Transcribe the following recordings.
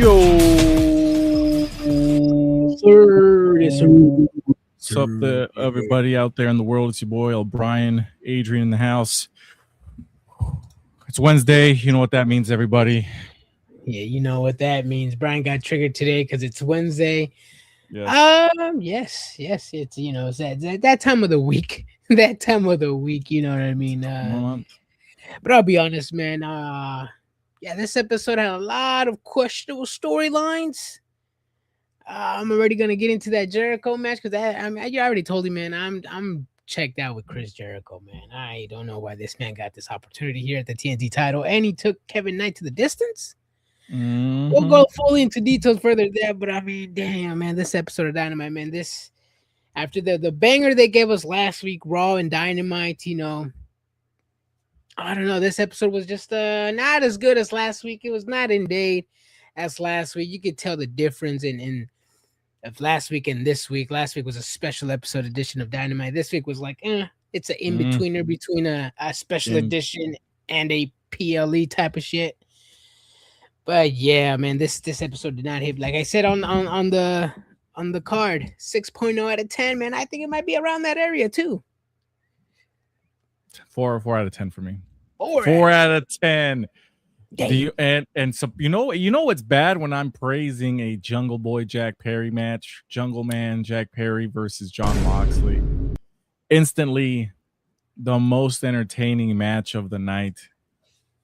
Yo, sir, what's up, everybody out there in the world? It's your boy, Brian, Adrian in the house. It's Wednesday. You know what that means, everybody. Yeah, you know what that means. Brian got triggered today because it's Wednesday. Yes. Yes. It's it's that time of the week. That time of the week. You know what I mean. But I'll be honest, man. This episode had a lot of questionable storylines. I'm already gonna get into that Jericho match because I already told you, man. I'm checked out with Chris Jericho, man. I don't know why this man got this opportunity here at the TNT title, and he took Kevin Knight to the distance. Mm-hmm. We'll go fully into details further there, but I mean, damn, man, this episode of Dynamite, man, this after the banger they gave us last week, Raw and Dynamite, I don't know. This episode was just not as good as last week. It was not in date as last week. You could tell the difference in of last week and this week. Last week was a special episode edition of Dynamite. This week was like, it's an in-betweener between a special edition and a PLE type of shit. But yeah, man, this episode did not hit. Like I said on the card, 6.0 out of 10, man. I think it might be around that area too. 4 out of 10 for me. 4 out of 10. And so you know what's bad when I'm praising a Jungle Boy Jack Perry match, Jungle Man Jack Perry versus John Moxley. Instantly, the most entertaining match of the night.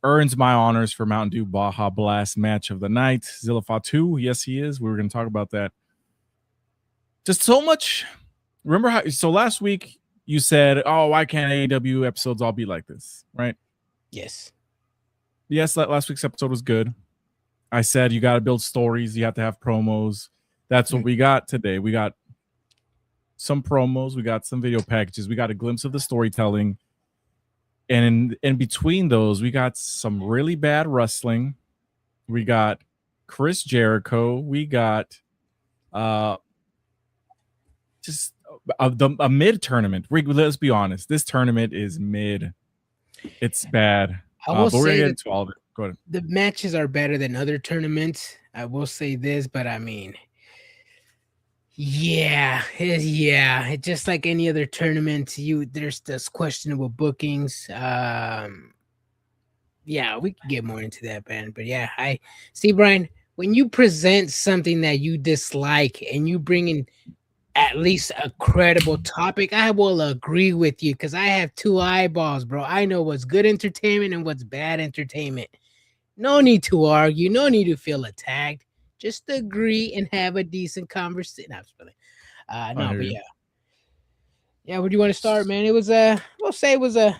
Earns my honors for Mountain Dew Baja Blast match of the night. Zilla Fatu, yes, he is. We were going to talk about that. Just so much. Remember how? So last week you said, "Oh, why can't AEW episodes all be like this?" Right? Yes. Yes, last week's episode was good. I said you got to build stories. You have to have promos. That's what we got today. We got some promos. We got some video packages. We got a glimpse of the storytelling. And in between those, we got some really bad wrestling. We got Chris Jericho. We got just a mid tournament. Let's be honest. This tournament is mid. It's bad. I will but we're say gonna get into all of it. Go ahead. The matches are better than other tournaments. I will say this, but I mean, it's just like any other tournament. There's this questionable bookings. We can get more into that, man. But yeah, I see, Brian, when you present something that you dislike and you bring in at least a credible topic, I will agree with you because I have 2 eyeballs, bro. I know what's good entertainment and what's bad entertainment. No need to argue. No need to feel attacked. Just agree and have a decent conversation. Yeah. Where do you want to start, man? It was we'll say it was a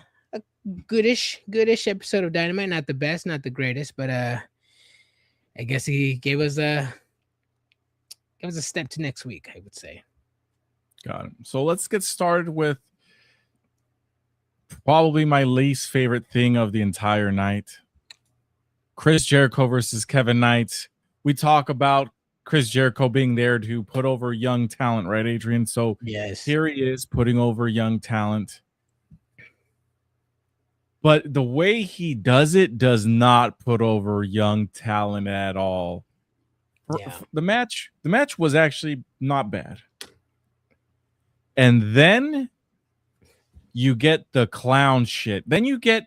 goodish episode of Dynamite. Not the best, not the greatest, but I guess he gave us a step to next week, I would say. Got it. So let's get started with probably my least favorite thing of the entire night. Chris Jericho versus Kevin Knight. We talk about Chris Jericho being there to put over young talent, right, Adrian? So yes, here he is putting over young talent. But the way he does it does not put over young talent at all. Yeah. The match was actually not bad. And then you get the clown shit. Then you get,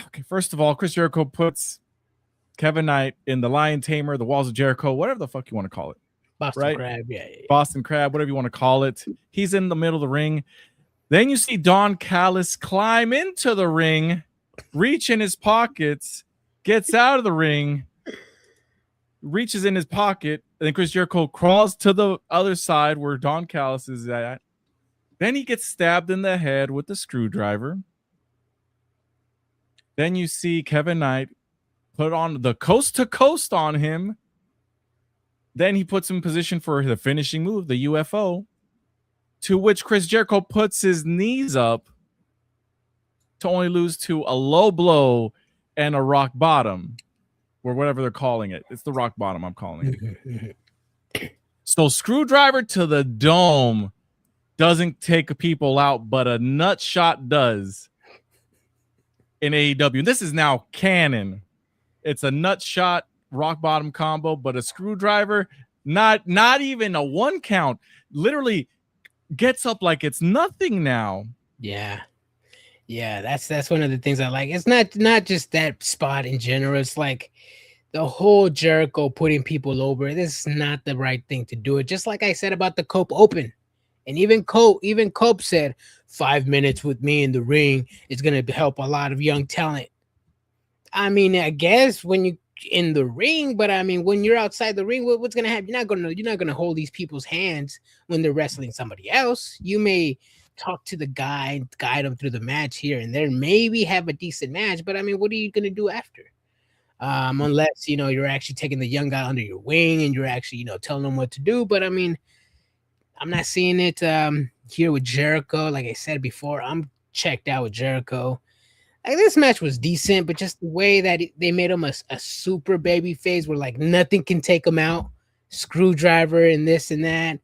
okay, first of all, Chris Jericho puts Kevin Knight in the Lion Tamer, the Walls of Jericho, whatever the fuck you want to call it. Boston Crab, yeah. Boston Crab, whatever you want to call it. He's in the middle of the ring. Then you see Don Callis climb into the ring, reach in his pockets, gets out of the ring, reaches in his pocket, and then Chris Jericho crawls to the other side where Don Callis is at. Then he gets stabbed in the head with a screwdriver. Then you see Kevin Knight put on the coast to coast on him. Then he puts him in position for the finishing move, the UFO, to which Chris Jericho puts his knees up to only lose to a low blow and a rock bottom, or whatever they're calling it. It's the rock bottom, I'm calling it. So screwdriver to the dome doesn't take people out, but a nut shot does in AEW. This is now canon. It's a nut shot rock bottom combo, but a screwdriver, not even a 1 count, literally gets up like it's nothing now. Yeah. That's one of the things I like. It's not just that spot in general. It's like the whole Jericho putting people over. This is not the right thing to do it. Just like I said about the Cope Open. And even Cope said 5 minutes with me in the ring is going to help a lot of young talent. I mean, I guess when you in the ring, but I mean, when you're outside the ring, what's going to happen? You're not going to hold these people's hands when they're wrestling somebody else. You may talk to the guy, guide them through the match here and there, maybe have a decent match, but I mean, what are you going to do after? Unless, you're actually taking the young guy under your wing and you're actually, telling them what to do. But I mean, I'm not seeing it here with Jericho. Like I said before, I'm checked out with Jericho. This match was decent, but just the way that they made him a super baby face where like nothing can take him out, screwdriver and this and that.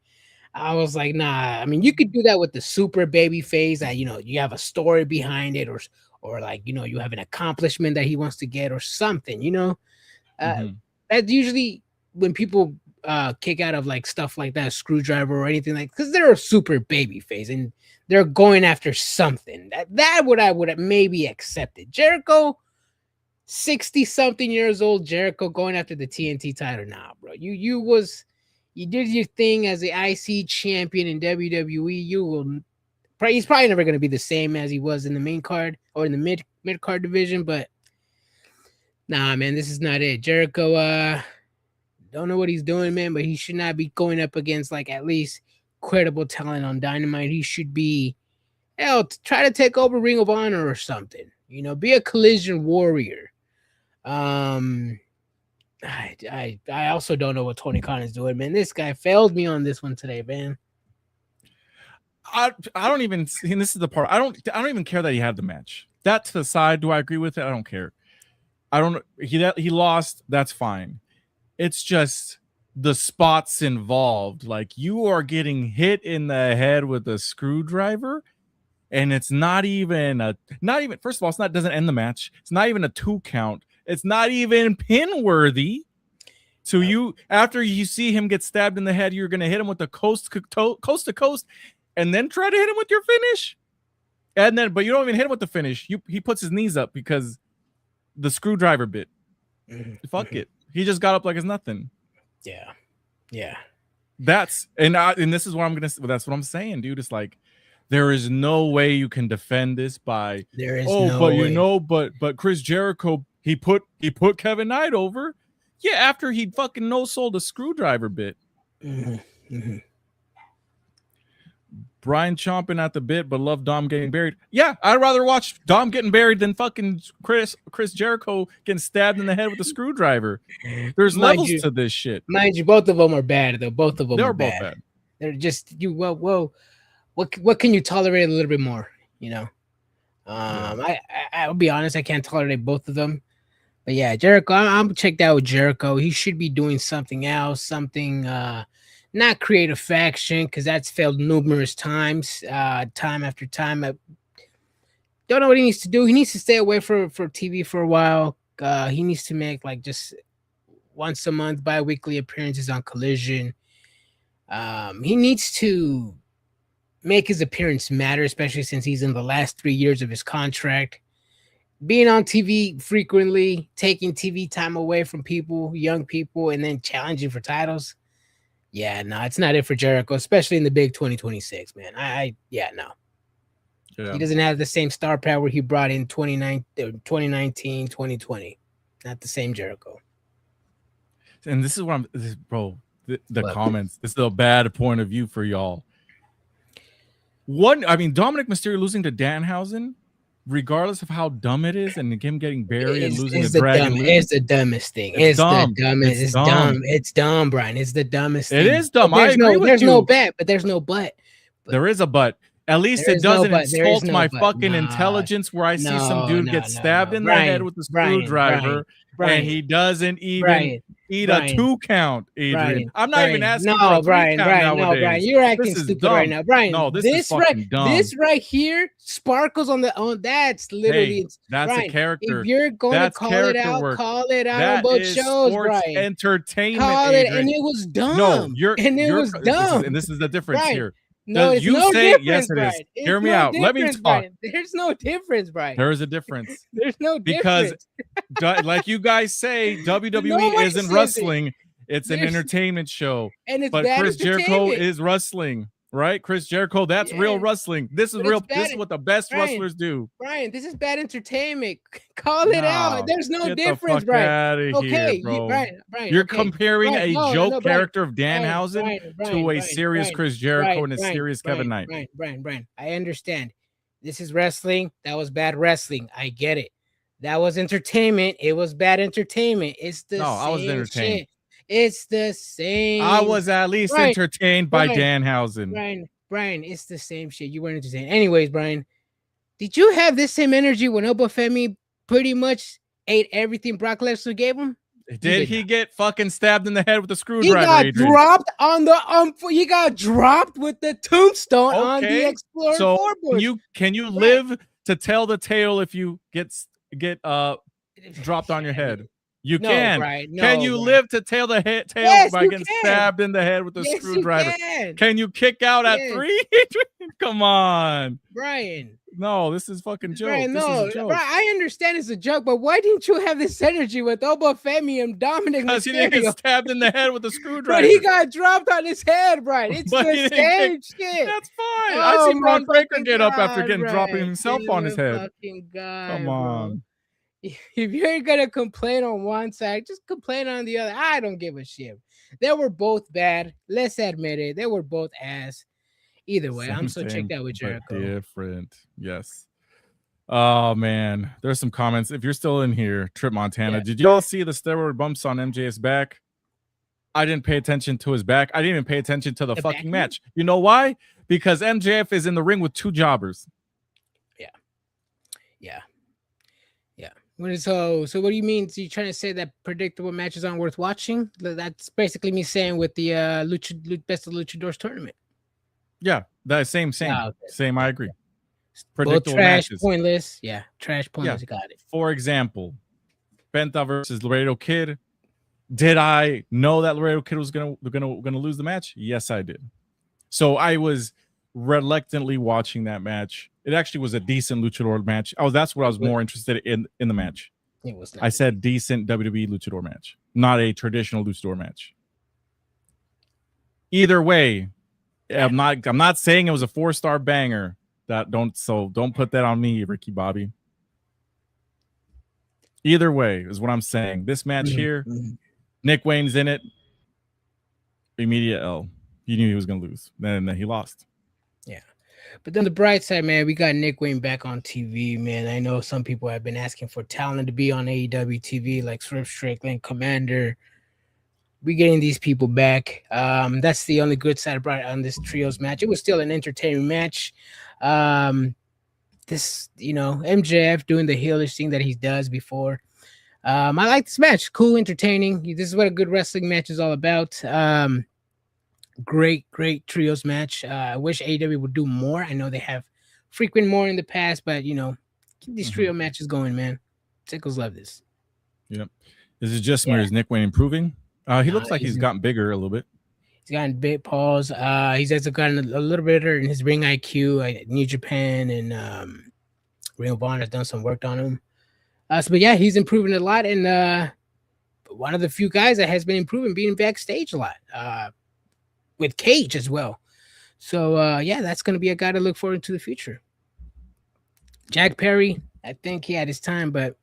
I was like, nah. I mean, you could do that with the super baby face that, you have a story behind it or like, you have an accomplishment that he wants to get or something, That's usually when people kick out of like stuff like that, screwdriver or anything like, because they're a super baby face and they're going after something that I would have maybe accepted. Jericho, 60 something years old, Jericho going after the TNT title. Nah, bro, you did your thing as the IC champion in WWE. He's probably never going to be the same as he was in the main card or in the mid card division, but nah, man, this is not it. Jericho, don't know what he's doing, man, but he should not be going up against like at least credible talent on Dynamite. He should be, try to take over Ring of Honor or something. Be a Collision warrior. I also don't know what Tony Khan is doing, man. This guy failed me on this one today, man. I don't even see, and this is the part I don't even care that he had the match. That to the side, do I agree with it? I don't care. I don't. He lost. That's fine. It's just the spots involved. Like you are getting hit in the head with a screwdriver, and it's not even. First of all, it doesn't end the match. It's not even a 2 count. It's not even pin worthy. So you, after you see him get stabbed in the head, you're gonna hit him with the coast to coast, and then try to hit him with your finish. But you don't even hit him with the finish. He puts his knees up because the screwdriver bit. Fuck it. He just got up like it's nothing. Yeah. That's this is what that's what I'm saying, dude. It's like there is no way you can defend this by but Chris Jericho, he put Kevin Knight over. Yeah, after he fucking no-sold a screwdriver bit. Brian chomping at the bit, but love Dom getting buried. Yeah, I'd rather watch Dom getting buried than fucking Chris Jericho getting stabbed in the head with a screwdriver. There's levels to this shit. Mind you, both of them are bad, though. Both of them They're are both bad. They're just what can you tolerate a little bit more? I'll be honest, I can't tolerate both of them. But yeah, Jericho, I'm checked out with Jericho. He should be doing something else, not create a faction, because that's failed numerous times, time after time. I don't know what he needs to do. He needs to stay away for TV for a while. He needs to make like just once a month bi-weekly appearances on Collision. He needs to make his appearance matter, especially since he's in the last 3 years of his contract. Being on TV frequently, taking TV time away from young people, and then challenging for titles. Yeah, no, it's not it for Jericho, especially in the big 2026, man. No. Yeah. He doesn't have the same star power he brought in 2019, 2020. Not the same Jericho. And this is what the comments. This is a bad point of view for y'all. Dominic Mysterio losing to Danhausen, regardless of how dumb it is, and him getting buried and losing the Dragon League. It's the dumbest thing. It's dumb. The dumbest. It's dumb. It's dumb, Brian. It's the dumbest thing. It is dumb. There's no bet, but there's no but. There is a but. At least it doesn't insult my fucking intelligence where I see some dude get stabbed in the head with a screwdriver, and he doesn't even eat a 2 count, Adrian. I'm not even asking no, for a 3 Brian, count Brian, nowadays. no, Brian, you're acting stupid dumb. right now, Brian. No, this is fucking dumb. This right here sparkles on the that's literally that's Brian, a character. If you're going to call it out, work. call it out that on both is shows, sports Brian. Entertainment, Call it, Adrian. and it was dumb. No, was dumb. And this is the difference Brian, here. No, it's you no say difference, yes, it Brian. is. Hear me out. Let me talk. Brian. There's no difference, Brian. There is a difference. There's no difference. Because, like you guys say, WWE isn't wrestling. It's an entertainment show. And it's but Chris Jericho is wrestling, right? Chris Jericho, that's real wrestling. This is real. This is what the best wrestlers do. Brian, this is bad entertainment. Call it out. There's no difference, Brian. Okay, bro. Brian, you're comparing a joke character of Danhausen to a serious Chris Jericho and a serious Kevin Knight. Brian, I understand. This is wrestling. That was bad wrestling. I get it. That was entertainment. It was bad entertainment. It's the same I was entertained. Shit. It's the same. I was at least entertained by Danhausen. Brian, it's the same shit. You weren't entertained. Anyways, Brian, did you have this same energy when Obafemi pretty much ate everything Brock Lesnar gave him? Did he get fucking stabbed in the head with a screwdriver? He got dropped on the he got dropped with the tombstone on the Explorer floorboard. Can you live to tell the tale if you get dropped on your head? You can. Can you live to tell the tale by getting stabbed in the head with a screwdriver? Can you kick out at 3? Come on, Brian. No, this is fucking joke. Brian, this is a joke. Brian, I understand it's a joke, but why didn't you have this energy with Obafemi and Dominic? Because he didn't get stabbed in the head with a screwdriver. But he got dropped on his head, Brian. It's the same shit. That's fine. I seen Ron Breaker get up after dropping himself on his head. Come on. If you're gonna complain on one side, just complain on the other. I don't give a shit. They were both bad. Let's admit it. They were both ass. Either way, I'm so checked out with Jericho. Different, yes. Oh man, there's some comments. If you're still in here, Trip Montana, did y'all see the steroid bumps on MJF's back? I didn't pay attention to his back. I didn't even pay attention to the fucking match. You know why? Because MJF is in the ring with 2 jobbers. Yeah. So what do you mean? So you trying to say that predictable matches aren't worth watching? That's basically me saying with the Best of Luchadors tournament. Yeah, that same. I agree. Predictable trash, matches. Pointless. Yeah, trash, pointless. You got it. For example, Penta versus Laredo Kid. Did I know that Laredo Kid was gonna lose the match? Yes, I did. So I was reluctantly watching that match. It actually was a decent luchador match. That's what I was more interested in the match. It was. I said decent WWE luchador match, not a traditional luchador match. Either way, I'm not saying it was a 4-star banger. Don't put that on me, Ricky Bobby. Either way is what I'm saying. This match here, Nick Wayne's in it. Immediate L. You knew he was gonna lose. Then he lost. Yeah. But then the bright side, man, we got Nick Wayne back on TV, man. I know some people have been asking for talent to be on AEW TV, like Swerve Strickland, Commander. We getting these people back. That's the only good side about on this trios match. It was still an entertaining match. MJF doing the heelish thing that he does before. I like this match. Cool, entertaining. This is what a good wrestling match is all about. Great trios match. I wish AEW would do more. I know they have frequent more in the past, but keep these trio matches going, man. Tickles love this. Yep. This is just where is Nick Wayne improving? He looks like he's gotten bigger a little bit. He's gotten big paws. He's also gotten a little bit better in his ring IQ. New Japan and Ring of Honor has done some work on him. But yeah, he's improving a lot. And one of the few guys that has been improving, being backstage a lot. With Cage as well. So that's going to be a guy to look forward to the future. Jack Perry, I think he had his time, but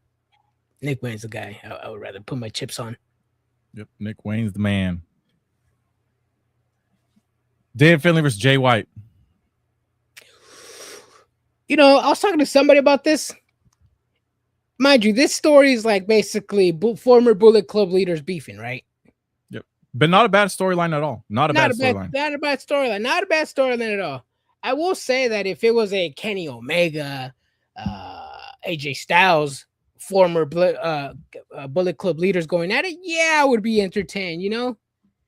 Nick Wayne's the guy I would rather put my chips on. Yep, Nick Wayne's the man. Dave Finlay versus Jay White. I was talking to somebody about this. Mind you, this story is like basically former Bullet Club leaders beefing, right? But not a bad storyline at all. Not a bad storyline. Not a bad storyline. Not a bad storyline at all. I will say that if it was a Kenny Omega, AJ Styles former Bullet Club leaders going at it, yeah, I would be entertained, you know.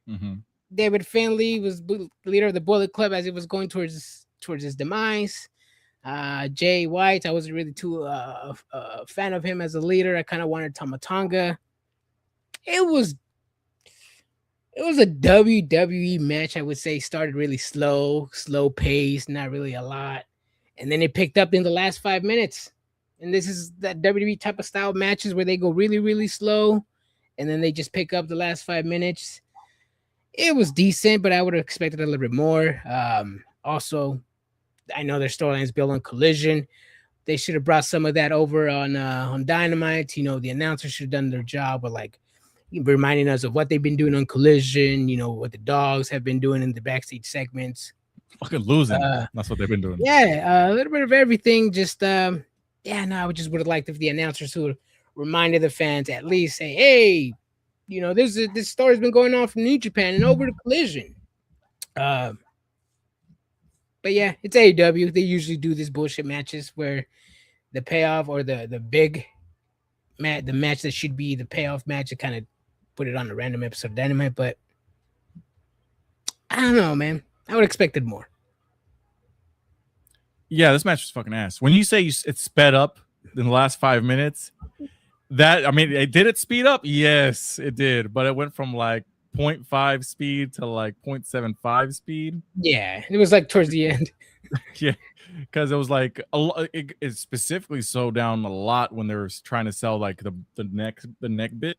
Mm-hmm. David Finlay was leader of the Bullet Club as it was going towards his demise. Jay White, I wasn't really too a fan of him as a leader. I kind of wanted Tama Tonga. It was a WWE match, I would say. Started really slow pace, not really a lot, and then it picked up in the last 5 minutes. And this is that WWE type of style matches where they go really, really slow, and then they just pick up the last 5 minutes. It was decent, but I would have expected a little bit more. Also, I know their storyline is built on Collision. They should have brought some of that over on Dynamite. You know, the announcers should have done their job with like reminding us of what they've been doing on Collision. You know, what the dogs have been doing in the backstage segments. Fucking losing. That's what they've been doing. Yeah, a little bit of everything. Just I just would have liked if the announcers would have reminded the fans at least say, hey, you know, this story's been going on from New Japan and over to Collision. But yeah, it's AEW. They usually do these bullshit matches where the payoff or the big match, the match that should be the payoff match, to kind of put it on a random episode of Dynamite. But I don't know, man. I would have expected more. Yeah, this match was fucking ass. When you say it's sped up in the last 5 minutes, did it speed up? Yes, it did. But it went from like 0.5 speed to like 0.75 speed. Yeah, it was like towards the end. Yeah, because it was like it specifically slowed down a lot when they were trying to sell like the neck bit,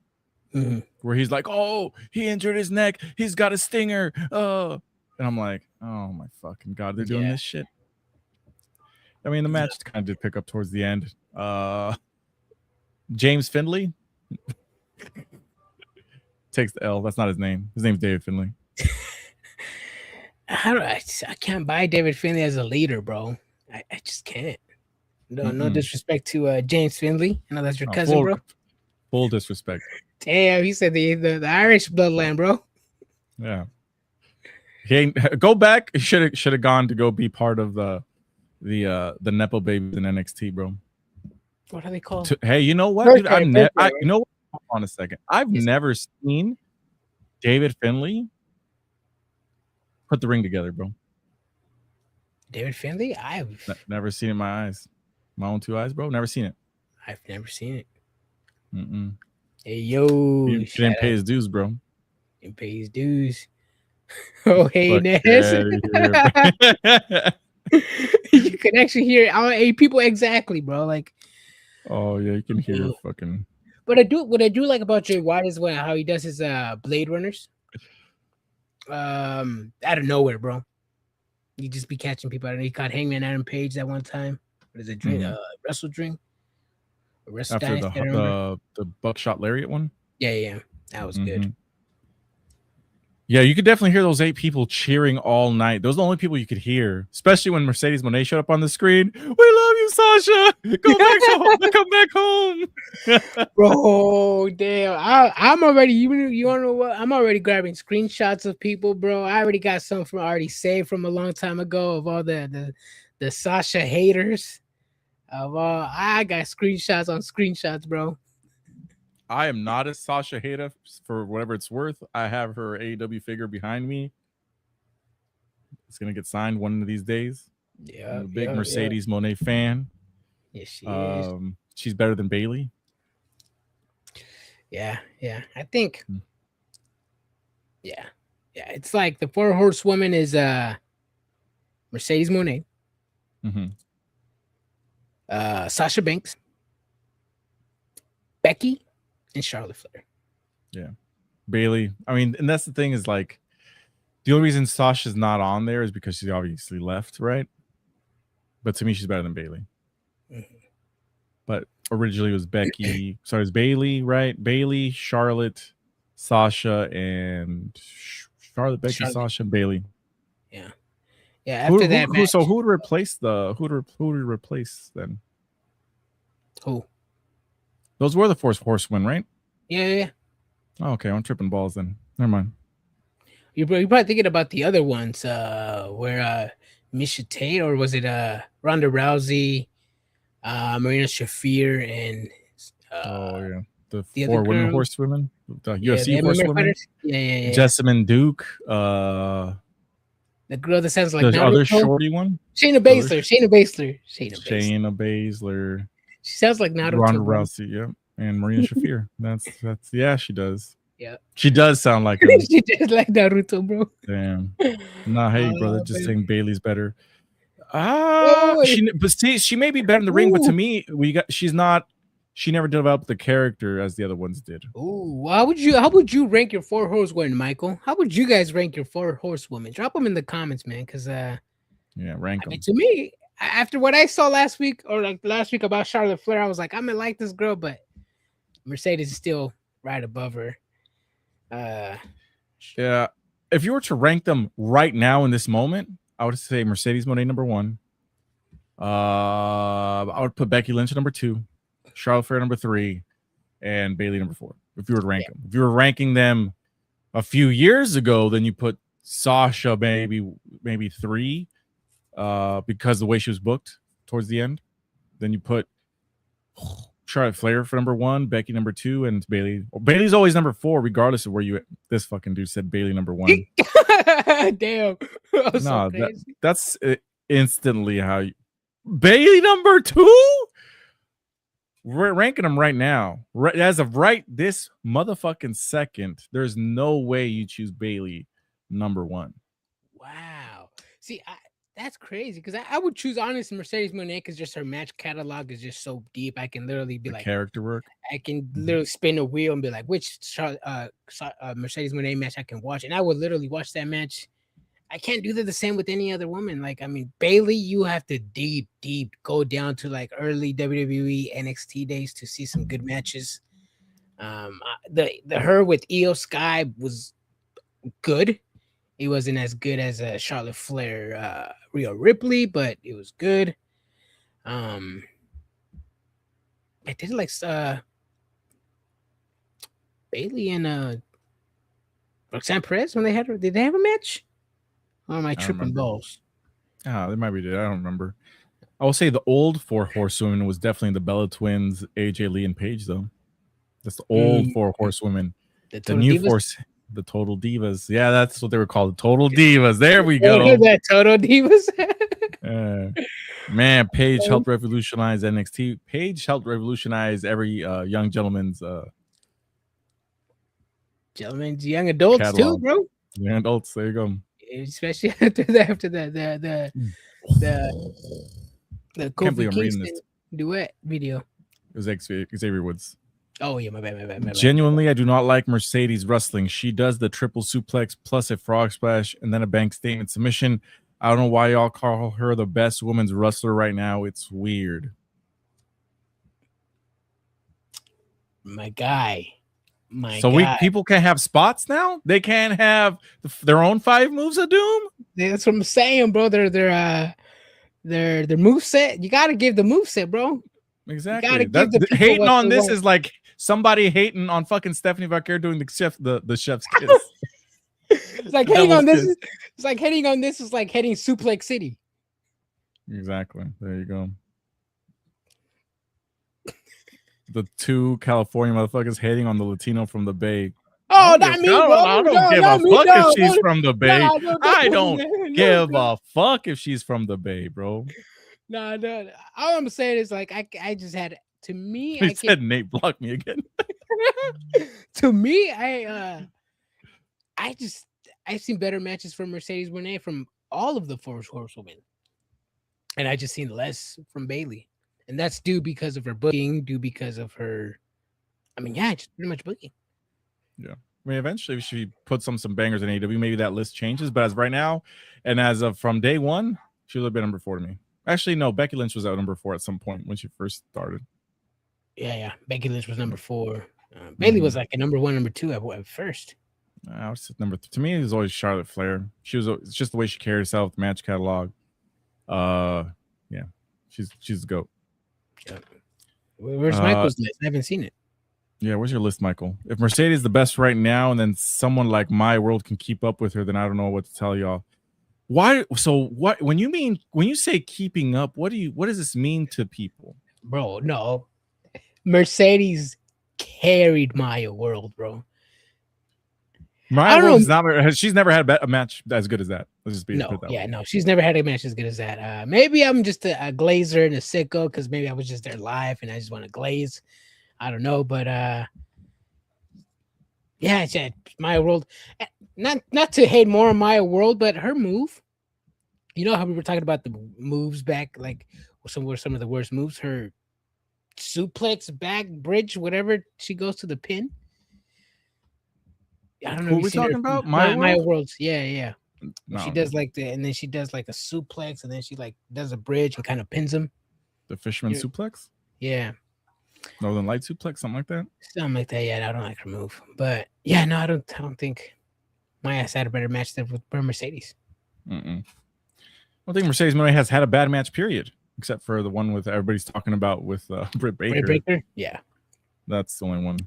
where he's like, oh, he injured his neck, he's got a stinger, and I'm like, oh my fucking god, they're doing this shit. I mean, the match kind of did pick up towards the end. James Finlay takes the L. That's not his name. His name's David Finlay. I can't buy David Finlay as a leader, bro. I just can't. No disrespect to James Finlay. I know that's your cousin, bro. Full disrespect. Damn, he said the Irish bloodline, bro. Yeah. He ain't go back. He should have gone to go be part of the Nepo babies in NXT, bro. What are they called? Hey, you know what? Dude, you know what? Hold on a second. I've never seen David Finlay put the ring together, bro. David Finlay? I've never seen it in my eyes. My own two eyes, bro. Never seen it. I've never seen it. Mm-mm. Hey, yo. He didn't pay his dues, bro. Didn't pay his dues. Oh, hey, Ness. You can actually hear people exactly, bro. Like, oh yeah, you can hear fucking. But what I do like about Jay White is how he does his Blade Runners. Out of nowhere, bro. You just be catching people. I don't know. He caught Hangman Adam Page that one time. What is it? Wrestle Dream. After the buckshot lariat one. Yeah, that was good. Yeah, you could definitely hear those 8 people cheering all night. Those are the only people you could hear, especially when Mercedes Moné showed up on the screen. We love you, Sasha. Go back home. Come back home. Bro, damn. I'm already, you want to know what? I'm already grabbing screenshots of people, bro. I already got some already saved from a long time ago of all the Sasha haters. I got screenshots on screenshots, bro. I am not a Sasha hater for whatever it's worth. I have her AEW figure behind me. It's gonna get signed one of these days. Yeah, I'm a big Mercedes Moné fan. Yes, she is. She's better than Bayley. Yeah. I think. Yeah. It's like the 4 horsewoman is Mercedes Moné, Sasha Banks, Becky, and Charlotte Flair. Yeah. Bayley. I mean, and that's the thing is like the only reason Sasha's not on there is because she obviously left, right? But to me, she's better than Bayley. But originally it was Becky. So it was Bayley, right? Bayley, Charlotte, Sasha, and Charlotte, Becky, Sasha, and Bayley. Yeah. After that match. So who would replace who would replace then? Who? Those were the 4 horsemen, right? Yeah. Oh, okay, I'm tripping balls then. Never mind. You're probably thinking about the other ones, where Misha Tate, or was it Ronda Rousey, Marina Shafir, and Oh yeah, the the four other women girl. horsewomen, the Yeah, UFC the MMA horsewomen. fighters. Yeah. Jessamine Duke. The girl that sounds like The other Naruto. shorty one. Shayna Baszler. Shayna Baszler. She sounds like Naruto. Ronda Bro. Rousey. Yep. And Marina Shafir. That's yeah, she does. Yeah. She does sound like her. She does like Naruto, bro. Damn. Nah, hey, brother, just saying Bailey's better. She may be better in the ring, but to me, she never developed the character as the other ones did. Ooh, how would you rank your 4 horsewomen, Michael? How would you guys rank your 4 horsewomen? Drop them in the comments, man, because rank them. To me, after what I saw last week about Charlotte Flair, I was like, I'm gonna like this girl, but Mercedes is still right above her. Yeah, if you were to rank them right now in this moment, I would say Mercedes Moné number 1. I would put Becky Lynch number 2, Charlotte Flair number 3, and Bayley number 4. If you were to rank them, if you were ranking them a few years ago, then you put Sasha maybe 3, because the way she was booked towards the end. Then you put Charlotte Flair for number 1, Becky number 2, and Bayley. Bayley's always number 4, regardless of where you. This fucking dude said Bayley number 1. Damn. No, that's instantly how you. Bayley number 2. We're ranking them right now. Right as of right this motherfucking second, there's no way you choose Bayley number 1. Wow. See, that's crazy because I would choose honestly Mercedes Moné because just her match catalog is just so deep. I can literally be like character work. I can literally spin a wheel and be like, which Mercedes Moné match I can watch, and I would literally watch that match. I can't do that the same with any other woman. Like, I mean, Bayley, you have to deep go down to like early WWE NXT days to see some good matches. The her with Io Sky was good. It wasn't as good as Charlotte Flair, Rhea Ripley, but it was good. I did like Bayley and Roxanne Perez when they had her. Did they have a match? Or am I tripping balls? Oh, they might be. I don't remember. I will say the old 4 horsewomen was definitely the Bella Twins, AJ Lee, and Paige, though. That's the old 4 horsewomen. The new Divas? The Total Divas. Yeah, that's what they were called. The Total Divas. There we go. That Total Divas. Man, Paige helped revolutionize NXT. Paige helped revolutionize every young gentleman's young adults catalog. Too, bro. Young adults. There you go. Especially after the Kofi Kingston duet video. It was Xavier Woods. Oh yeah, my bad. Genuinely, I do not like Mercedes wrestling. She does the triple suplex plus a frog splash and then a bank statement submission. I don't know why y'all call her the best women's wrestler right now. It's weird. My guy. People can't have spots now? They can't have their own 5 moves of doom? Yeah, that's what I'm saying, bro. Their moveset. You gotta give the moveset, bro. Exactly. Hating on this is like somebody hating on fucking Stephanie Vaquer doing the chef's kiss. It's like hating on this. It's like hating on this is like hating Suplex City. Exactly. There you go. The 2 California motherfuckers hating on the Latino from the Bay. Oh, not me, bro. I don't give a fuck if she's from the Bay. I don't give a fuck if she's from the Bay, bro. No. All I'm saying is like I just had to me. He said Nate blocked me again. To me, I've seen better matches from Mercedes Moné from all of the 4 horsewomen, and I just seen less from Bayley. And that's due because of her booking, because of her. I mean, yeah, just pretty much booking. Yeah. I mean, eventually she puts some bangers in AEW. Maybe that list changes. But as of right now, and as of from day one, she would have been number 4 to me. Actually, no, Becky Lynch was at number 4 at some point when she first started. Yeah. Becky Lynch was number 4. Bayley was like a number 1, number 2 at first. I was number 3. To me, it was always Charlotte Flair. It's just the way she carried herself, the match catalog. Yeah, she's the GOAT. Yeah. Where's Michael's list? I haven't seen it. Yeah, where's your list, Michael? If Mercedes is the best right now, and then someone like My World can keep up with her, then I don't know what to tell y'all. Why? So what? When you say keeping up, what does this mean to people, bro? No, Mercedes carried Maya World, bro. Maya World she's never had a match as good as that. Let's just put it that way. No, she's never had a match as good as that. Maybe I'm just a glazer and a sicko because maybe I was just there live and I just want to glaze. I don't know, but yeah, Maya World. Not to hate more on Maya World, but her move. You know how we were talking about the moves back, like some of the worst moves. Her suplex, back bridge, whatever. She goes to the pin. I don't know. Who are we talking about? Maya Worlds. Yeah. No. She does and then she does like a suplex, and then she like does a bridge and kind of pins him. The fisherman suplex. Yeah. Northern Light suplex, something like that. Something like that. Yeah, I don't like her move, but yeah, no, I don't think Maya had a better match than with Mercedes. I don't think Mercedes Monet has had a bad match, period, except for the one with everybody's talking about with Britt Baker. Britt Baker, yeah, that's the only one.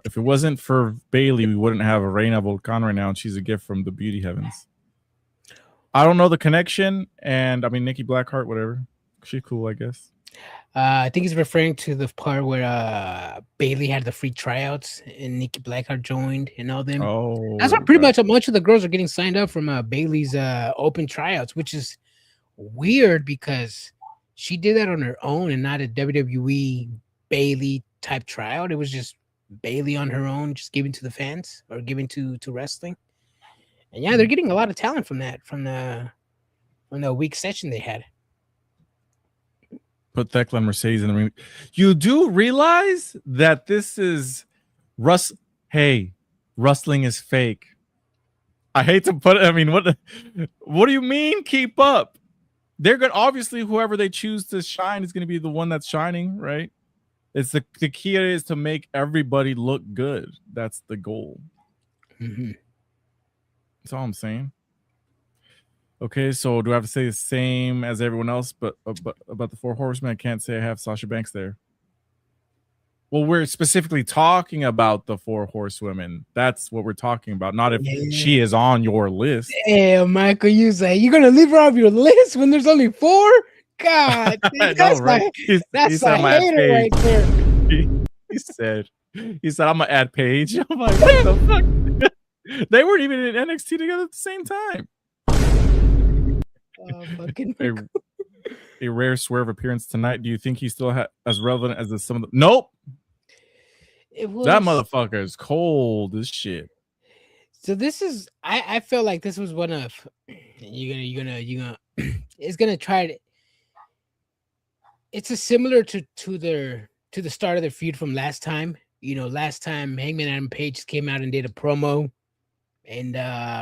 If it wasn't for Bailey, we wouldn't have a Reina Volcan right now, and she's a gift from the beauty heavens. I don't know the connection, and I mean Nikki Blackheart, whatever. She's cool, I guess. I think he's referring to the part where Bailey had the free tryouts and Nikki Blackheart joined and all them. Oh, that's what pretty much a bunch of the girls are getting signed up from Bailey's open tryouts, which is weird because she did that on her own and not a WWE Bailey type tryout. It was just Bailey on her own, just giving to the fans or giving to wrestling. And yeah, they're getting a lot of talent from that, from the week session they had. Put Thekla and Mercedes in the ring. You do realize that this is Hey, wrestling is fake. I hate to put it. I mean, what do you mean keep up? They're going to, obviously, whoever they choose to shine is going to be the one that's shining, right? It's the key is to make everybody look good. That's the goal. That's all I'm saying. Okay, so do I have to say the same as everyone else, but about the Four Horsemen? I can't say I have Sasha Banks there. Well, we're specifically talking about the Four Horsewomen. That's what we're talking about, not if she is on your list. Yeah, Michael, you say you're gonna leave her off your list when there's only 4? God, that's right. That's a hater right there. He said, I'm gonna add Paige. I'm like, what the fuck? They weren't even in NXT together at the same time. A rare Swerve appearance tonight. Do you think he's still as relevant as some of the? Nope. That motherfucker is cold as shit. So this is, I feel like this was one of you're gonna it's gonna try to. It's a similar to the start of the feud from last time. You know, last time Hangman Adam Page came out and did a promo, and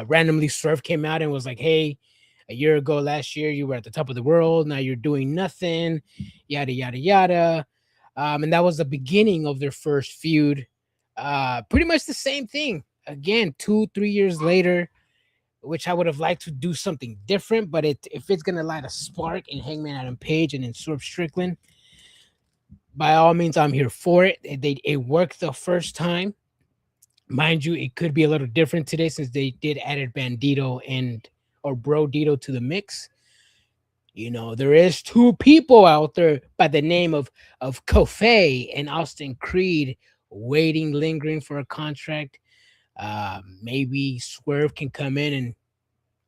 randomly Swerve came out and was like, "Hey, a year ago, last year, you were at the top of the world. Now you're doing nothing, yada, yada, yada." And that was the beginning of their first feud. Pretty much the same thing. Again, 2-3 years later, which I would have liked to do something different. But if it's going to light a spark in Hangman Adam Page and in Swerve Strickland, by all means, I'm here for it. It worked the first time. Mind you, it could be a little different today since they did added Bandito or Bro Dito to the mix. You know, there is 2 people out there by the name of Kofi and Austin Creed lingering for a contract. Maybe Swerve can come in and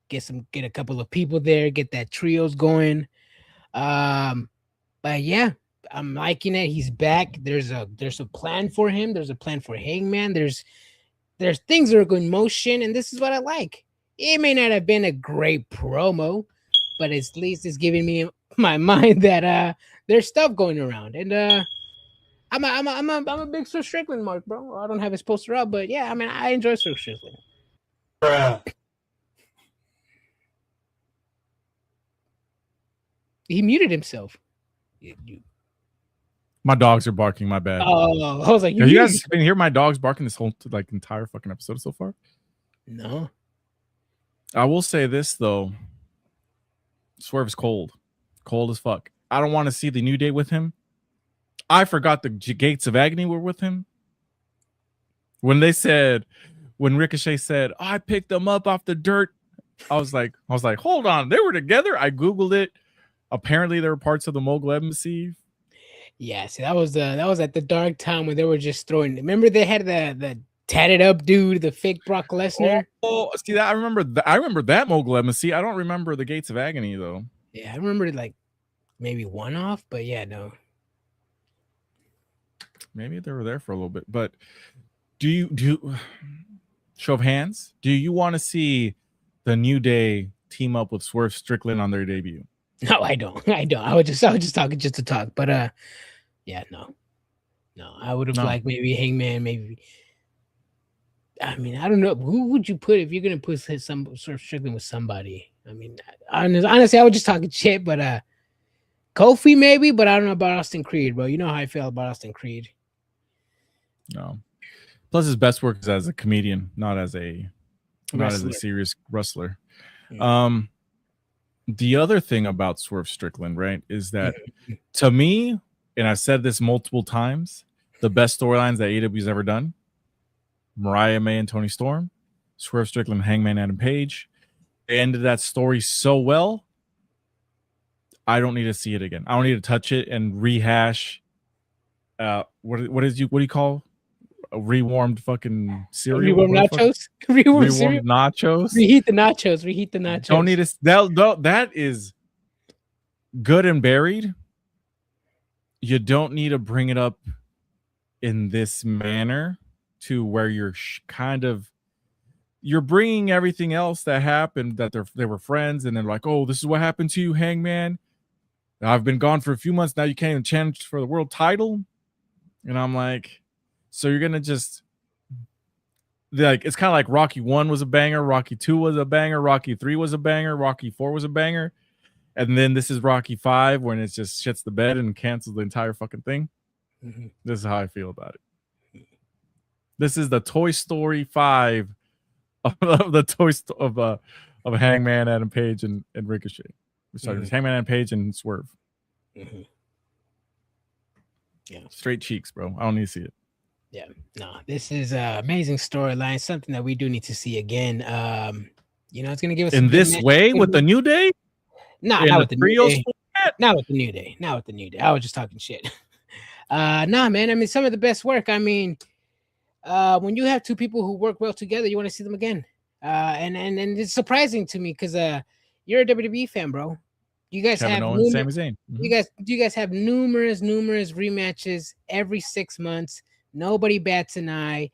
get a couple of people there, get that trios going. But yeah, I'm liking it. He's back. There's a plan for him. There's a plan for Hangman. There's things that are going in motion, and this is what I like. It may not have been a great promo, but at least it's giving me my mind that there's stuff going around. And I'm a big Sir Strickland mark, bro. I don't have his poster up, but yeah, I mean, I enjoy Sir Strickland. He muted himself. My dogs are barking. My bad. Oh, I was like, you guys been hear my dogs barking this whole entire fucking episode so far? No. I will say this though. Swerve is cold as fuck. I don't want to see the New Day with him. I forgot the Gates of Agony were with him. When Ricochet said, oh, I picked them up off the dirt. I was like, hold on, they were together. I Googled it. Apparently, they were parts of the Mogul Embassy. Yeah, see, that was at the dark time when they were just throwing. Remember, they had the tatted up dude, the fake Brock Lesnar. Oh, see that I remember that Mogul. See, I don't remember the Gates of Agony though. Yeah, I remember like maybe one off, but yeah, no. Maybe they were there for a little bit, but do you show of hands? Do you want to see the New Day team up with Swerve Strickland on their debut? No, I don't. I don't. I was just talking just to talk, but yeah, no. I would have liked maybe Hangman, maybe. I mean, I don't know. Who would you put if you're gonna put some sort of Strickland with somebody? I mean, honestly, I was just talking shit, but Kofi maybe, but I don't know about Austin Creed, bro. You know how I feel about Austin Creed. No. Plus, his best work is as a comedian, not as a serious wrestler. Yeah. The other thing about Swerve Strickland, right, is that to me, and I've said this multiple times, the best storylines that AEW's ever done: Mariah May and Toni Storm, Swerve Strickland, Hangman Adam Page. They ended that story so well. I don't need to see it again. I don't need to touch it and rehash. What do you call a rewarmed fucking cereal? Rewarmed nachos. Rewarmed nachos. Reheat the nachos. Don't need to. That is good and buried. You don't need to bring it up in this manner to where you're you're bringing everything else that happened, that they were friends, and then like, oh, this is what happened to you, Hangman. I've been gone for a few months now. You can't even challenge for the world title. And I'm like, so you're gonna just like, it's kind of like Rocky 1 was a banger, Rocky 2 was a banger, Rocky 3 was a banger, Rocky 4 was a banger, and then this is Rocky 5 when it just shits the bed and cancels the entire fucking thing. Mm-hmm. This is how I feel about it. This is the Toy Story 5 of the of Hangman Adam Page and Ricochet. Sorry, Hangman Adam Page and Swerve. Mm-hmm. Yeah, straight cheeks, bro. I don't need to see it. Yeah, no, this is an amazing storyline. Something that we do need to see again. It's gonna give us in this way with the New Day. Not with the New Day. Not with the New Day. Not with the New Day. I was just talking shit. Man. I mean, some of the best work. I mean, when you have two people who work well together, you want to see them again. And it's surprising to me because you're a WWE fan, bro. You guys Kevin have Owens, Sami Zayn. Mm-hmm. You guys have numerous rematches every 6 months. Nobody bats an eye,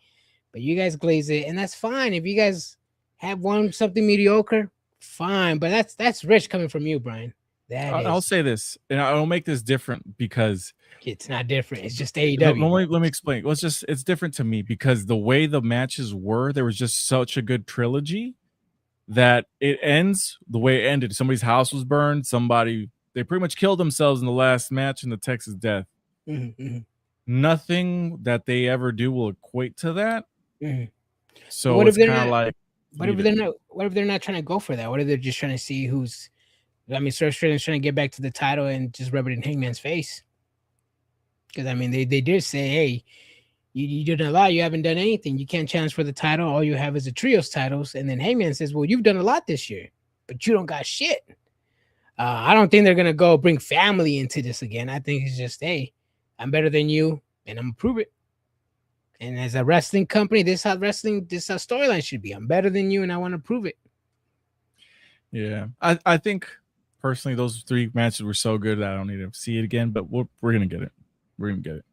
but you guys glaze it, and that's fine. If you guys have something mediocre, fine. But that's rich coming from you, Brian. I'll say this, and I'll make this different because it's not different. It's just AEW. Let me explain. It's different to me because the way the matches were, there was just such a good trilogy that it ends the way it ended. Somebody's house was burned. They pretty much killed themselves in the last match in the Texas Death. Mm-hmm. Nothing that they ever do will equate to that. Mm-hmm. So it's kind of like, what if they're not trying to go for that? What if they're just trying to see who's? I mean, Swerve Strickland's trying to get back to the title and just rub it in Hangman's face. Because I mean, they did say, hey, you did a lot. You haven't done anything. You can't challenge for the title. All you have is the trios titles. And then Hangman says, well, you've done a lot this year, but you don't got shit. I don't think they're going to go bring family into this again. I think it's just, hey, I'm better than you, and I'm going to prove it. And as a wrestling company, this is how storyline should be. I'm better than you, and I want to prove it. Yeah. I think, personally, those 3 matches were so good that I don't need to see it again, but we're going to get it. We're going to get it.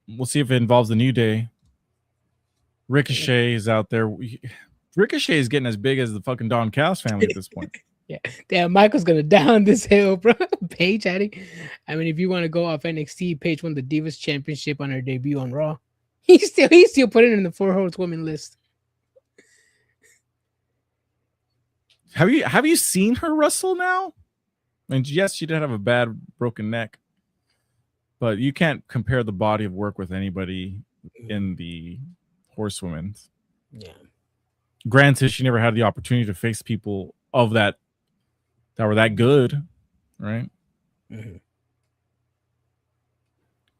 We'll see if it involves the New Day. Ricochet is out there. Ricochet is getting as big as the fucking Don Callis family at this point. Yeah, damn, Michael's gonna down this hill, bro. Paige adding. I mean, if you want to go off NXT, Paige won the Divas Championship on her debut on Raw. He's still putting it in the 4 horsewoman list. Have you seen her wrestle now? I mean, yes, she did have a bad broken neck, but you can't compare the body of work with anybody in the horsewomen. Yeah. Granted, she never had the opportunity to face people of that were that good, right? Mm-hmm.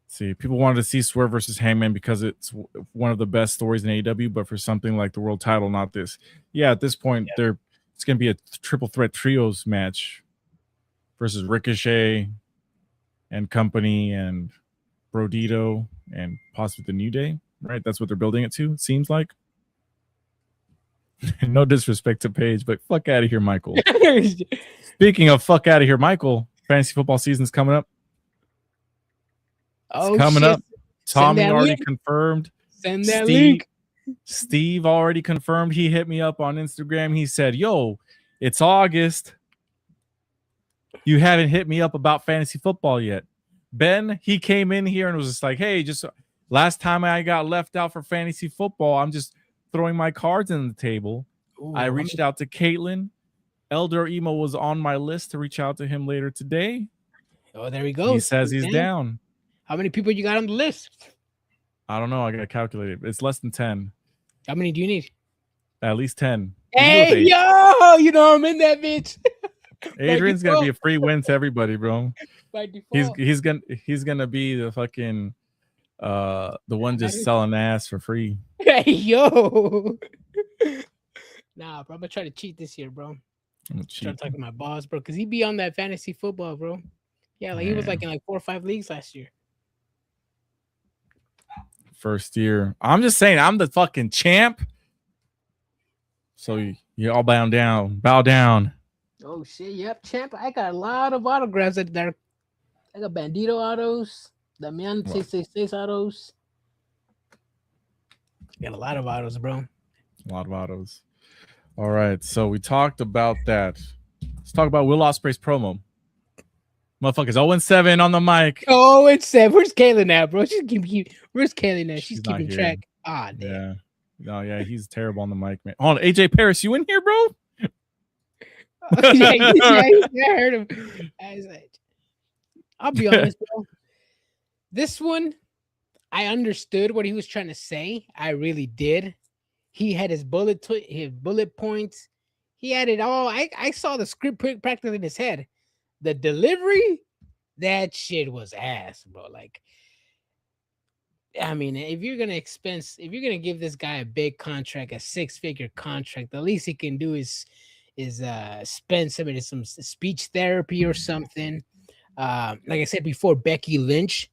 See, people wanted to see Swerve versus Hangman because it's one of the best stories in AEW, but for something like the world title, not this. Yeah, at this point, it's going to be a triple threat trios match versus Ricochet, and company and Brodito and possibly the New Day, right? That's what they're building it to, it seems like. No disrespect to Paige, but fuck out of here, Michael. Speaking of fuck out of here, Michael, fantasy football season's coming up. It's coming up. Tommy already confirmed. Send that link. Steve already confirmed. He hit me up on Instagram. He said, yo, it's August. You haven't hit me up about fantasy football yet. Ben, he came in here and was just like, hey, just last time I got left out for fantasy football, I'm just throwing my cards on the table. Ooh, I reached out to Caitlin. Elder Emo was on my list to reach out to him later today. Oh, there he goes. He says he's down. How many people you got on the list? I don't know. I got to calculate it. It's less than 10. How many do you need? At least 10. Hey, yo, you know I'm in that bitch. Adrian's gonna be a free win to everybody, bro. By default. He's gonna be the fucking the one just selling ass for free. Hey, yo. Nah, bro, I'm gonna try to cheat this year, bro. Start talking to my boss, bro, because he be on that fantasy football, bro. Yeah, like he was like in like 4 or 5 leagues last year. First year. I'm just saying, I'm the fucking champ. So you all bow down. Oh shit, yep, champ. I got a lot of autographs that there. I got Bandito autos, Damian 666 autos. Got a lot of autos, bro. A lot of autos. All right, so we talked about that. Let's talk about Will Ospreay's promo. Motherfuckers 0-7 on the mic. 0-7. Where's Kaylin at, bro? Where's Kaylin at? She's keeping track. Ah, damn. Yeah. No, yeah, he's terrible on the mic, man. Hold on, AJ Paris, you in here, bro? Yeah, I heard him. I'll be honest, bro. This one, I understood what he was trying to say. I really did. He had his bullet points. He had it all. I saw the script practically in his head. The delivery, that shit was ass, bro. Like, I mean, if you're gonna give this guy a big contract, a 6-figure contract, the least he can do is spend some speech therapy or something. Like I said before, Becky Lynch,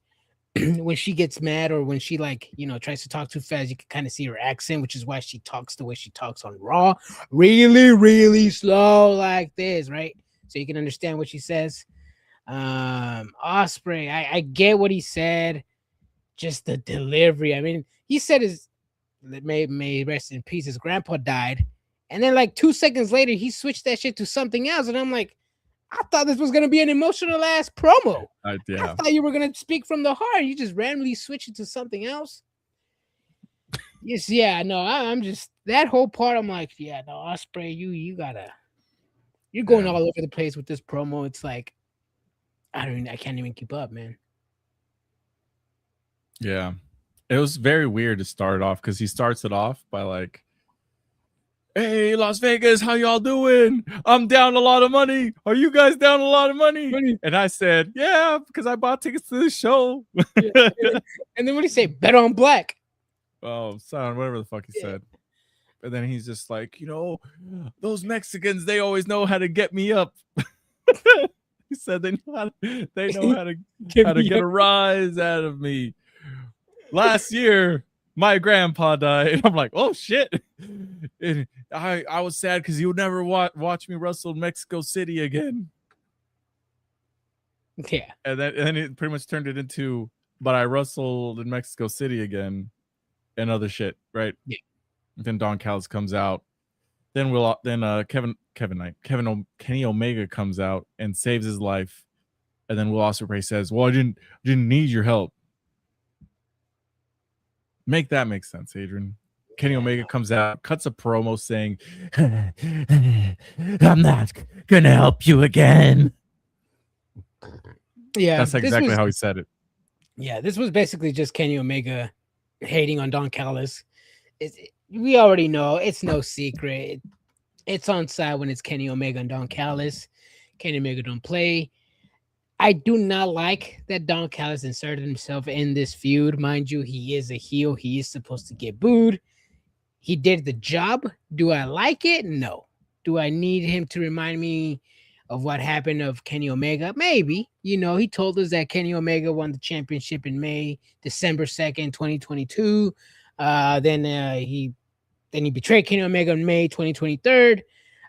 when she gets mad or when she tries to talk too fast, you can kind of see her accent, which is why she talks the way she talks on Raw, really, really slow like this, right? So you can understand what she says. Ospreay, I get what he said. Just the delivery. I mean, he said may rest in peace, his grandpa died. And then like 2 seconds later, he switched that shit to something else. And I'm like, I thought this was going to be an emotional ass promo. I thought you were going to speak from the heart. You just randomly switch it to something else. Yes, yeah, no, I'm just, that whole part, I'm like, yeah, no, Ospreay, you're going all over the place with this promo. It's like, I can't even keep up, man. Yeah. It was very weird to start off because he starts it off by like, hey, Las Vegas, how y'all doing? I'm down a lot of money. Are you guys down a lot of money? And I said, yeah, because I bought tickets to the show. Yeah. And then what did he say? Bet on black. Oh, son, whatever the fuck he said. And then he's just like, those Mexicans, they always know how to get me up. He said they know how to get a rise out of me. Last year, my grandpa died. I'm like, oh shit. And I was sad because he would never watch me wrestle in Mexico City again. Yeah. And then it pretty much turned it into, but I wrestled in Mexico City again and other shit, right? Yeah. Then Don Callis comes out. Then Kenny Omega comes out and saves his life. And then Will Ospreay says, well, I didn't need your help. Make that make sense, Adrian. Kenny Omega comes out, cuts a promo saying, I'm not gonna help you again. Yeah, that's exactly how he said it. Yeah, this was basically just Kenny Omega hating on Don Callis. We already know, it's no secret. It's on side when it's Kenny Omega and Don Callis. Kenny Omega don't play. I do not like that Don Callis inserted himself in this feud. Mind you, he is a heel. He is supposed to get booed. He did the job. Do I like it? No. Do I need him to remind me of what happened of Kenny Omega. Maybe, he told us that Kenny Omega won the championship in December 2nd, 2022. Then he betrayed Kenny Omega in May 2023.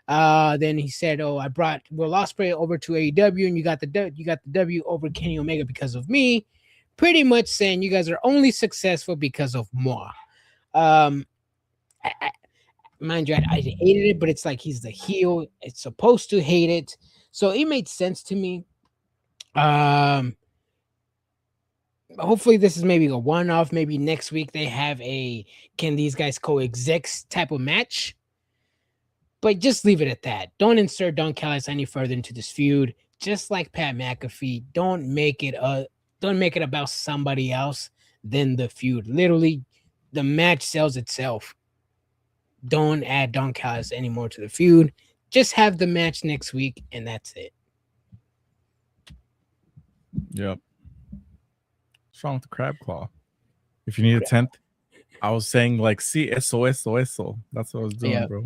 Then he said, "Oh, I brought Will Ospreay over to AEW, and you got the W over Kenny Omega because of me." Pretty much saying you guys are only successful because of moi. Mind you, I hated it, but it's like he's the heel. It's supposed to hate it, so it made sense to me. Hopefully this is maybe a one-off. Maybe next week they have can these guys coexist type of match. But just leave it at that. Don't insert Don Callis any further into this feud. Just like Pat McAfee, don't make it about somebody else than the feud. Literally, the match sells itself. Don't add Don Callis anymore to the feud. Just have the match next week, and that's it. Yep. What's wrong with the crab claw? If you need a 10th, I was saying like, see, eso. That's what I was doing, bro.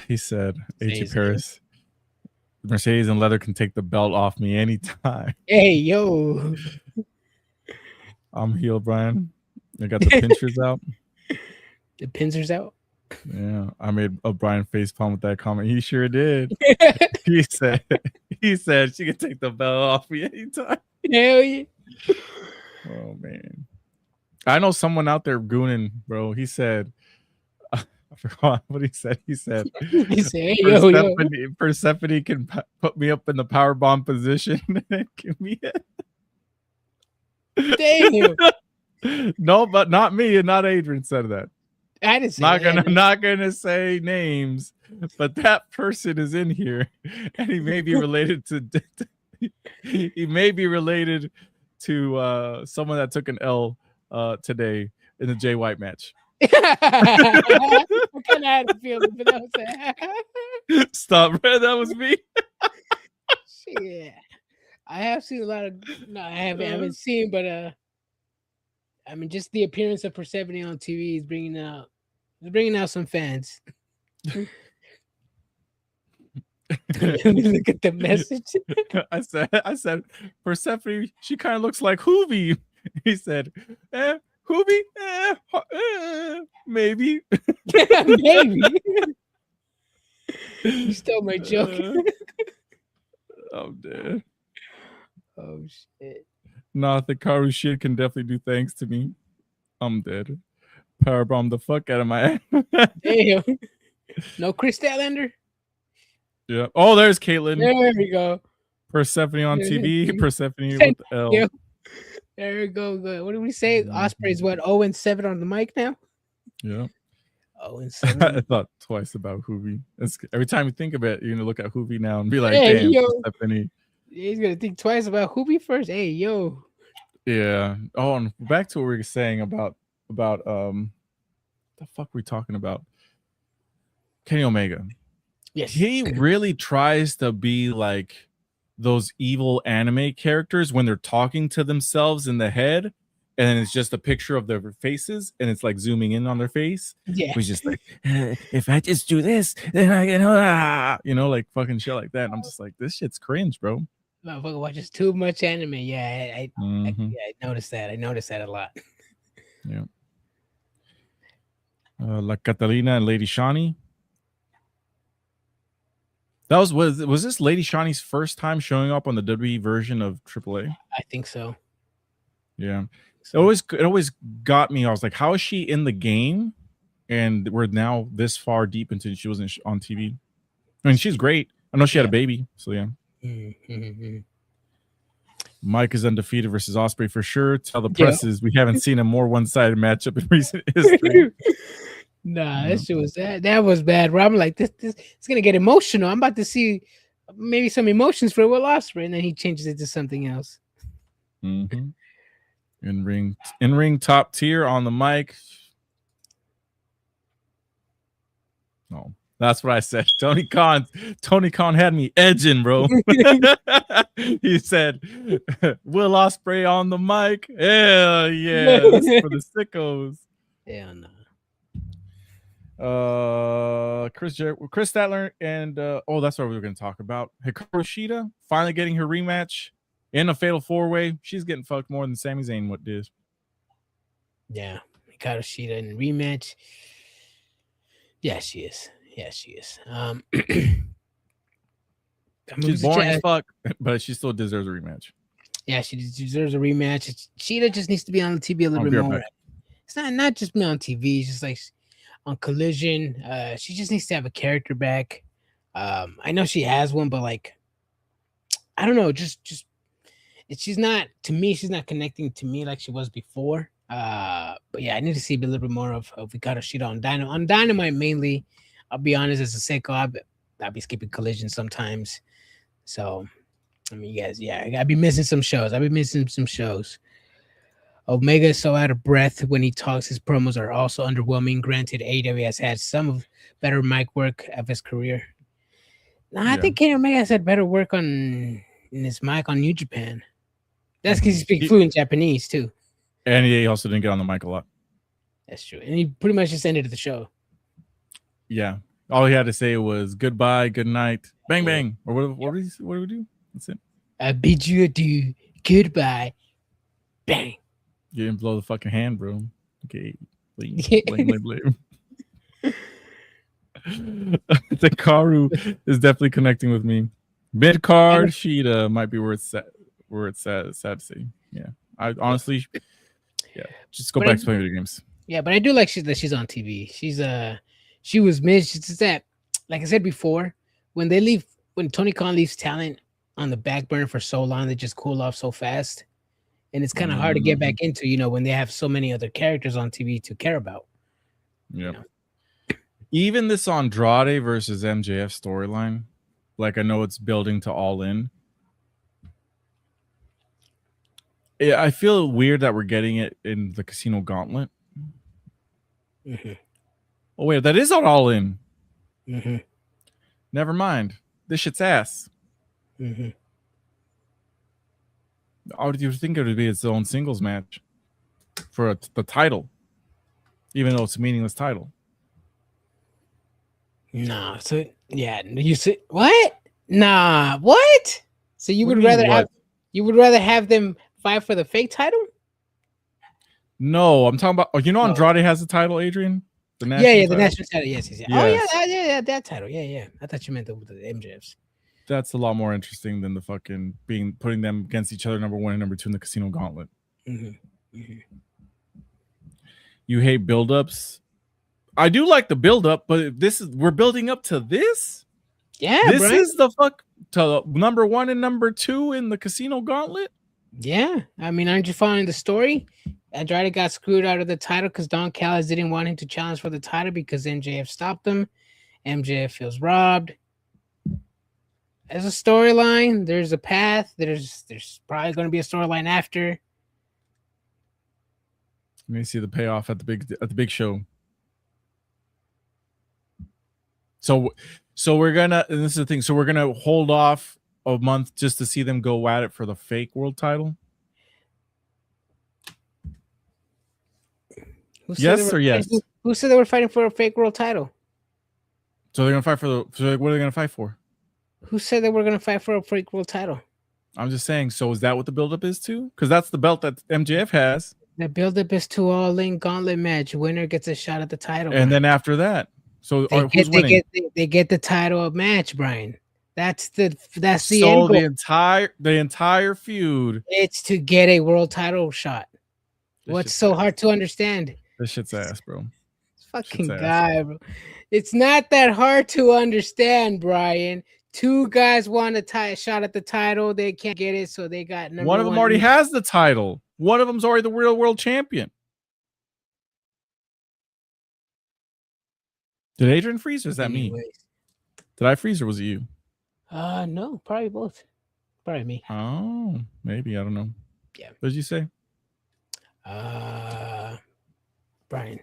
He said, AJ Paris, Mercedes and Leather can take the belt off me anytime. Hey, yo. I'm healed, Brian. I got the pinchers out. The pincers out? Yeah, I made a Brian facepalm with that comment. He sure did. he said she can take the belt off me anytime. Hell yeah. Oh man. I know someone out there gooning, bro. He said, I forgot what he said. He said, hey, Persephone can put me up in the power bomb position and give me it. Damn. No, but not me and not Adrian said that. I didn't say not gonna say names, but that person is in here, and he may be related to someone that took an L today in the Jay White match. I kind of had a feeling, but that was Stop, Red. That was me. Shit, I have seen a lot of. No, I haven't seen, but I mean, just the appearance of Persephone on TV is bringing out some fans. Look at the message. I said, Persephone, she kind of looks like Hoovy. He said, Hoovy, maybe. Maybe. You stole my joke. I'm dead. Oh shit. Nah, the Karu shit can definitely do thanks to me. I'm dead. Powerbomb the fuck out of my ass. Damn. No Chris Statlander? Yeah. Oh, there's Caitlin. There we go. Persephone on TV. Persephone with the L. Yeah. There we go. What did we say? Ospreay's what? 0-7 on the mic now? Yeah. 0-7. I thought twice about Hoovy. Every time you think of it, you're gonna look at Hoovy now and be like, hey, damn, yo. Persephone. He's gonna think twice about Hoovy first. Hey, yo. Yeah. Oh, and back to what we were saying about the fuck we talking about? Kenny Omega. Yes. He really tries to be like those evil anime characters when they're talking to themselves in the head, and it's just a picture of their faces, and it's like zooming in on their face. Yeah. He's just like, if I just do this, then I can, like fucking shit like that. And I'm just like, this shit's cringe, bro. Motherfucker watches too much anime. Yeah, I noticed that. I noticed that a lot. Yeah. La Catalina and Lady Shani. Was this Lady Shani's first time showing up on the WWE version of AAA? I think so. Yeah. It always got me. I was like, how is she in the game? And we're now this far deep into she wasn't on TV. I mean, she's great. I know she had a baby, so yeah. Mm-hmm. Mike is undefeated versus Ospreay for sure. Tell the presses we haven't seen a more one-sided matchup in recent history. Nah, that shit was that was bad. Bro, I'm like, this it's gonna get emotional. I'm about to see maybe some emotions for Will Ospreay, and then he changes it to something else. Mm-hmm. In ring top tier on the mic. Oh, that's what I said. Tony Khan had me edging, bro. He said, Will Ospreay on the mic. Hell yeah. This is for the sickos. Hell no. Chris Statler and that's what we were going to talk about. Hikaru Shida finally getting her rematch in a fatal 4-way. She's getting fucked more than Sami Zayn what did. Yeah, Hikaru Shida in rematch. Yeah, she is. She's boring as fuck, but she still deserves a rematch. Yeah, she deserves a rematch. Shida just needs to be on the TV a little bit more. It's not just me on TV. It's just like on Collision. She just needs to have a character back. I know she has one, but like, I don't know. She's not connecting to me like she was before. But yeah, I need to see a little bit more of Hikaru Shida on Dynamite. On Dynamite mainly, I'll be honest, as a sicko, I'll be skipping Collision sometimes. So, I mean, you guys, yeah, I'll be missing some shows. Omega is so out of breath when he talks. His promos are also underwhelming. Granted, AEW has had some of better mic work of his career. I think Kenny Omega has had better work in his mic on New Japan. That's because he speaks fluent Japanese too. And he also didn't get on the mic a lot. That's true. And he pretty much just ended the show. Yeah. All he had to say was goodbye, good night, bang, bang. Or what do we do? That's it. I bid you adieu, goodbye, bang. You didn't blow the fucking hand, bro. Okay. Blame. The Karu is definitely connecting with me. Mid card Sheeta might be where it's sad to say. Yeah. I honestly, just go back to playing video games. Yeah, but I do like that she's on TV. She was missed. It's just that, like I said before, when Tony Khan leaves talent on the back burner for so long, they just cool off so fast. And it's kind of hard to get back into, when they have so many other characters on TV to care about. Yeah. Even this Andrade versus MJF storyline, like I know it's building to All In. Yeah, I feel weird that we're getting it in the Casino Gauntlet. Mm-hmm. Oh wait, that is on All In. Mm-hmm. Never mind. This shit's ass. Mm-hmm. How did you think it would be its own singles match for the title, even though it's a meaningless title? Nah. So yeah, you said what? Nah. What? So you would rather have them fight for the fake title? No, I'm talking about. Andrade has the title, Adrian. The national title. Yes. Oh yeah, that title. Yeah. I thought you meant the MJFs. That's a lot more interesting than the fucking putting them against each other, number 1 and number 2 in the Casino Gauntlet. Mm-hmm. Mm-hmm. You hate buildups. I do like the buildup, but we're building up to this. Yeah, this is the fuck to number 1 and number 2 in the Casino Gauntlet. Yeah, I mean, aren't you following the story? Andrade got screwed out of the title because Don Callis didn't want him to challenge for the title because MJF stopped him. MJF feels robbed. There's a storyline. There's a path. There's probably going to be a storyline after. Let me see the payoff at the big show. So we're gonna, and this is the thing. So we're gonna hold off a month just to see them go at it for the fake world title. Yes or yes? Who said they were fighting for a fake world title? So they're gonna fight for what are they gonna fight for? Who said they were gonna fight for a fake world title? I'm just saying. So is that what the buildup is to? Because that's the belt that MJF has. The buildup is to All In Gauntlet match. Winner gets a shot at the title. And then after that, so who's winning? They get the title of match, Brian. That's the end goal. The entire feud. It's to get a world title shot. What's so hard to understand? This shit's ass, bro. This fucking guy, bro. It's not that hard to understand, Brian. 2 guys want a shot at the title. They can't get it, so they got one of them already has the title. One of them's already the real world champion. Did Adrian freeze or is that me? Did I freeze or was it you? No, probably both. Probably me. Oh, maybe. I don't know. Yeah. What did you say? Brian,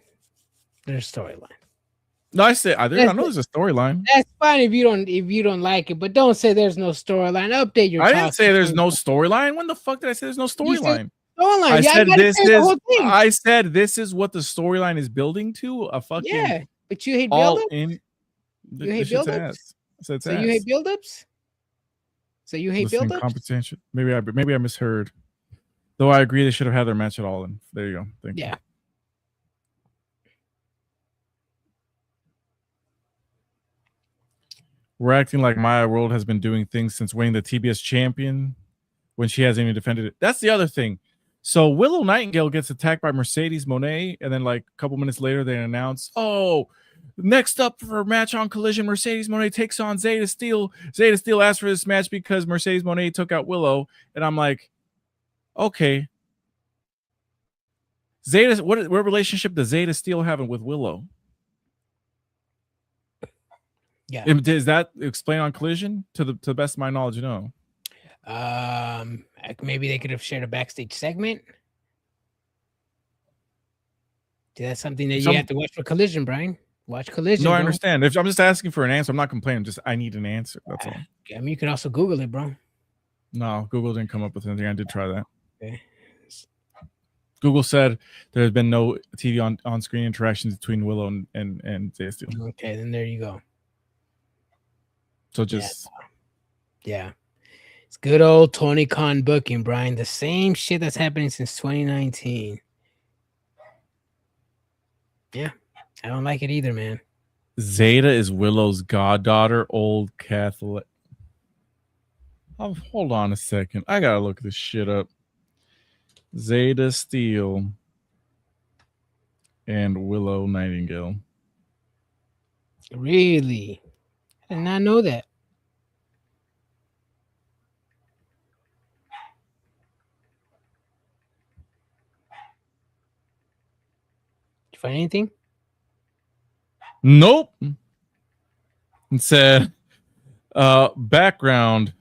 there's a storyline. No, I said I know there's a storyline. That's fine if you don't like it, but don't say there's no storyline. Update your. I didn't say there's no storyline. When the fuck did I say there's no storyline? I said this is what the storyline is building to. A fucking But you hate all build-ups? in. You hate This shit's build-ups? ass. So So you hate build-ups? So you hate Listening build-ups? competition. Maybe I misheard. Though I agree they should have had their match at all. And there you go. Thank you. We're acting like Maya World has been doing things since winning the TBS champion when she hasn't even defended it. That's the other thing. So Willow Nightingale gets attacked by Mercedes Moné, and then like a couple minutes later they announce, oh, next up for a match on Collision, Mercedes Moné takes on Zeta Steel. Zeta Steel asked for this match because Mercedes Moné took out Willow, and I'm like, okay. Zeta, what relationship does Zeta Steel have with Willow? Yeah. Does that explain on Collision? To the best of my knowledge, no. Maybe they could have shared a backstage segment. That's something that you have to watch for Collision, Brian. Watch Collision. No, I understand. I'm just asking for an answer. I'm not complaining. I need an answer. That's all. I mean, you can also Google it, bro. No, Google didn't come up with anything. I did try that. Okay. Google said there has been no TV on-screen interactions between Willow and Zeta Steel. Okay, then there you go. So just yeah. It's good old Tony Khan booking, Brian. The same shit that's happening since 2019. Yeah, I don't like it either, man. Zeta is Willow's goddaughter, old Catholic. Oh, hold on a second. I gotta look this shit up. Zeta Steel and Willow Nightingale. Really? I did not know that. Did you find anything? Nope. It said background.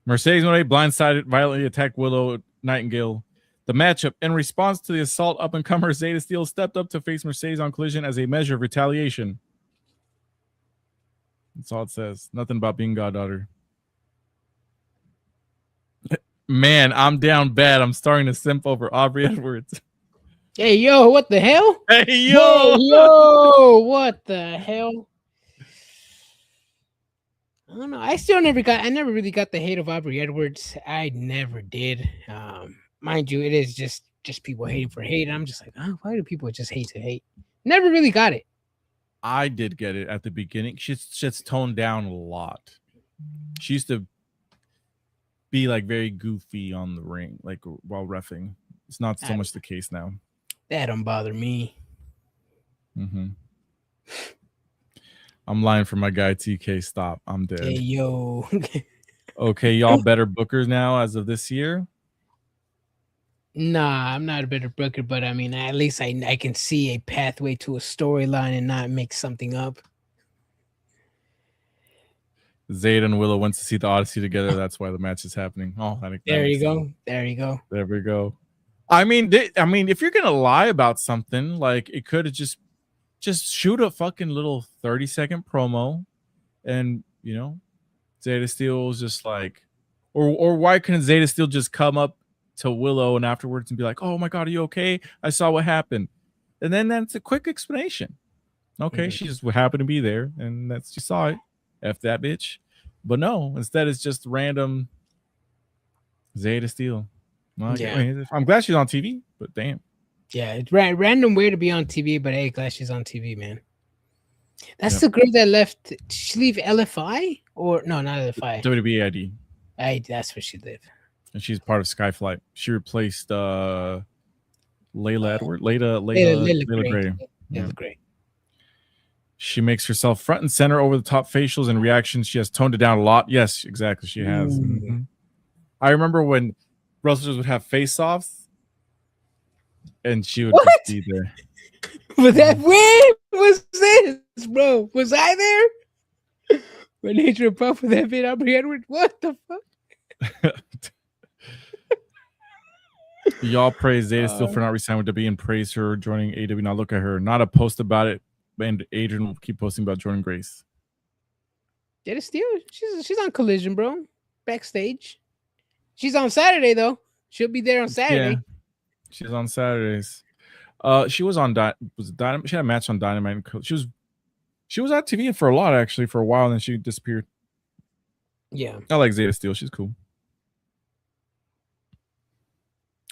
Mercedes Moné blindsided, violently attacked Willow Nightingale. The matchup, in response to the assault, up-and-comer Zeta Steel stepped up to face Mercedes on Collision as a measure of retaliation. That's all it says. Nothing about being goddaughter. Man, I'm down bad. I'm starting to simp over Aubrey Edwards. Hey, yo, what the hell? Hey, yo! Yo, what the hell? I don't know. I never really got the hate of Aubrey Edwards. I never did. Mind you, it is just people hating for hate. I'm just like, oh, why do people just hate to hate? Never really got it. I did get it at the beginning. She's just toned down a lot. She used to be like very goofy on the ring, like while reffing. It's not so much the case now. That don't bother me. Mm-hmm. I'm lying for my guy TK. Stop. I'm dead. Hey, yo. Okay, y'all better bookers now as of this year? Nah, I'm not a better booker, but I mean, at least I can see a pathway to a storyline and not make something up. Zeta and Willow went to see the Odyssey together. That's why the match is happening. Oh, there you go. There you go. There we go. I mean, if you're gonna lie about something, like it could have just shoot a fucking little 30-second promo, and you know, Zeta Steel was just like, or why couldn't Zeta Steel just come up to Willow and afterwards and be like, "Oh my god, are you okay? I saw what happened," and then that's a quick explanation. Okay, she just happened to be there, and she saw it. F that bitch. But no, instead it's just random Zeta Steel. Well, yeah. I'm glad she's on TV, but damn. Yeah, it's random way to be on TV, but hey, glad she's on TV, man. That's the girl that left. Did she leave LFI? Or no, not LFI. WWE ID. That's where she lived. And she's part of Skyflight. She replaced Layla Edward. Layla Gray. Layla Gray. She makes herself front and center over the top facials and reactions. She has toned it down a lot. Yes, exactly. She has. Mm-hmm. I remember when wrestlers would have face-offs, and she would just be there. But when was this, bro? Was I there? When Nature Puff with that bit, Aubrey Edwards? What the fuck? Y'all praise Zeta Steel for not resigning with WWE and praise her joining AEW. Now look at her. Not a post about it. And Adrian will keep posting about Jordan Grace. Zeta Steel, she's on Collision, bro. Backstage. She's on Saturday though. She'll be there on Saturday. Yeah, she's on Saturdays. She was on Dynamite. She had a match on Dynamite. She was on TV for a lot actually for a while, and then she disappeared. Yeah, I like Zeta Steel. She's cool.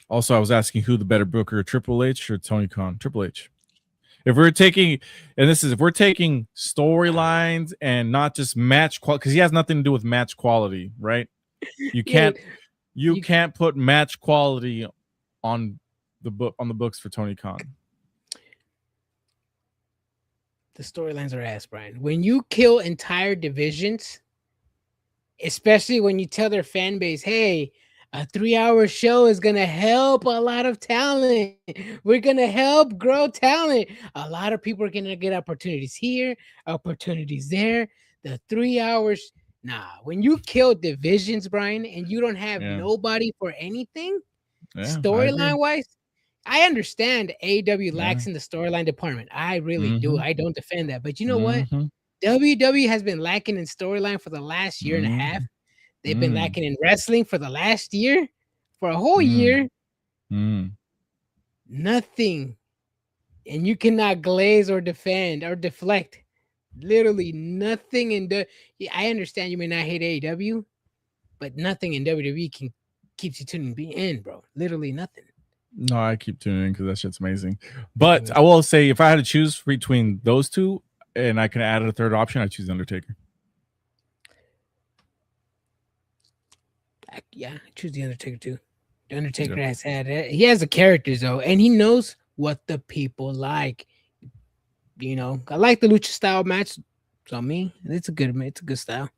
Also, I was asking who the better booker, Triple H or Tony Khan? Triple H. If we're taking storylines and not just match quality, because he has nothing to do with match quality, right? You can't put match quality on the books for Tony Khan. The storylines are ass, Brian. When you kill entire divisions, especially when you tell their fan base, hey, a 3-hour show is going to help a lot of talent. We're going to help grow talent. A lot of people are going to get opportunities here, opportunities there. The 3 hours. Nah, when you kill divisions, Brian, and you don't have nobody for anything, storyline wise, I understand AEW lacks in the storyline department. I really do. I don't defend that. But you know what? WWE has been lacking in storyline for the last year and a half. They've been lacking in wrestling for the last year. For a whole year. Nothing. And you cannot glaze or defend or deflect. Literally nothing in I understand you may not hate AEW, but nothing in WWE keeps you tuning in, bro. Literally nothing. No, I keep tuning in because that shit's amazing. But I will say, if I had to choose between those two and I can add a third option, I choose Undertaker. Yeah, I choose the Undertaker too. The Undertaker he has the characters though, and he knows what the people like. You know, I like the lucha style match. So it's a good style.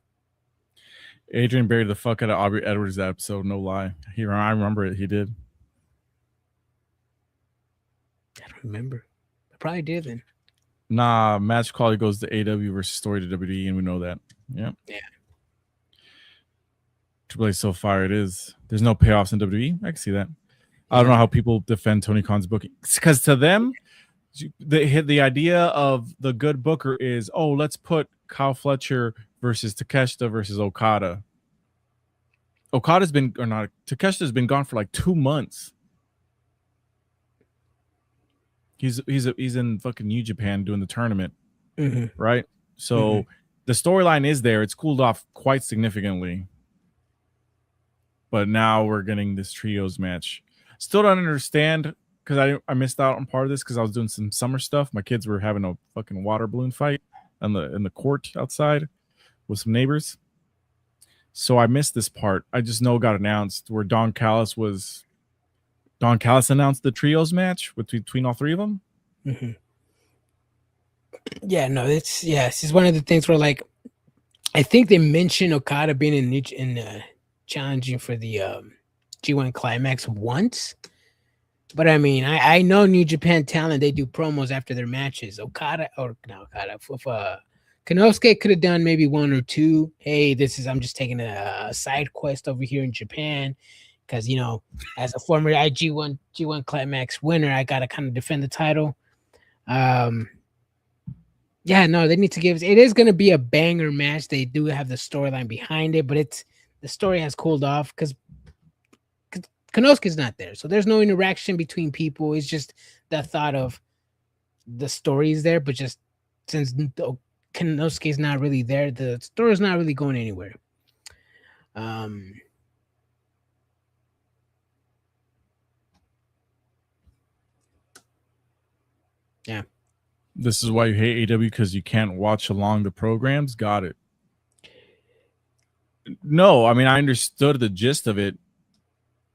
Adrian buried the fuck out of Aubrey Edwards that episode, no lie. I remember it. He did. I don't remember. I probably did then. Nah, match quality goes to AEW versus story to WWE, and we know that. Yeah. Triple H so fire it is. There's no payoffs in WWE. I can see that. I don't know how people defend Tony Khan's booking, because to them, the idea of the good booker is, oh, let's put Kyle Fletcher versus Takeshita versus Okada. Takeshita's been gone for like 2 months. He's in fucking New Japan doing the tournament, right? So the storyline is there. It's cooled off quite significantly, but now we're getting this trios match. Still don't understand, because I missed out on part of this because I was doing some summer stuff. My kids were having a fucking water balloon fight in the court outside with some neighbors, so I missed this part. I just know it got announced where Don Callis announced the trios match between all three of them. Yeah, no, it's one of the things where, like, I think they mentioned Okada being in challenging for the G1 Climax once, but I mean, I know New Japan talent. They do promos after their matches. Konosuke could have done maybe 1 or 2. Hey, I'm just taking a side quest over here in Japan. Because, you know, as a former G1 Climax winner, I got to kind of defend the title. They need to give it is going to be a banger match. They do have the storyline behind it, but the story has cooled off because Konosuke's not there. So there's no interaction between people. It's just the thought of the story is there, but just since Konosuke's not really there, the story's not really going anywhere. Yeah. This is why you hate AEW, because you can't watch along the programs. Got it. No, I mean, I understood the gist of it.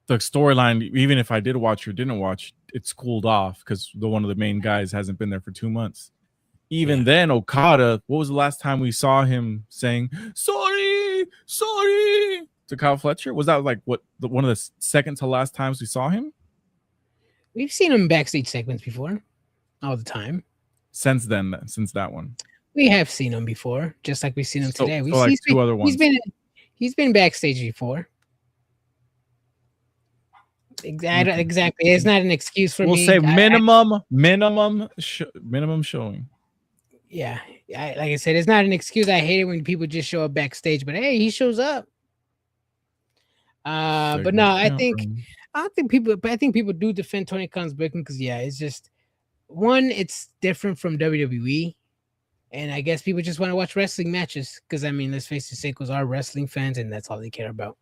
The storyline, even if I did watch or didn't watch, it's cooled off because one of the main guys hasn't been there for 2 months. Even then, Okada, what was the last time we saw him saying, sorry to Kyle Fletcher? Was that like one of the second to last times we saw him? We've seen him backstage segments before. All the time. Since that one, we have seen him before, just like we've seen him today. We've like 2 other ones. He's been backstage before. Exactly. It's not an excuse for me. We'll say minimum showing. Yeah, like I said, it's not an excuse. I hate it when people just show up backstage, but hey, he shows up. But no, I think people do defend Tony Khan's booking because it's just one, it's different from WWE, and I guess people just want to watch wrestling matches because I mean, let's face it, Seikos are wrestling fans, and that's all they care about.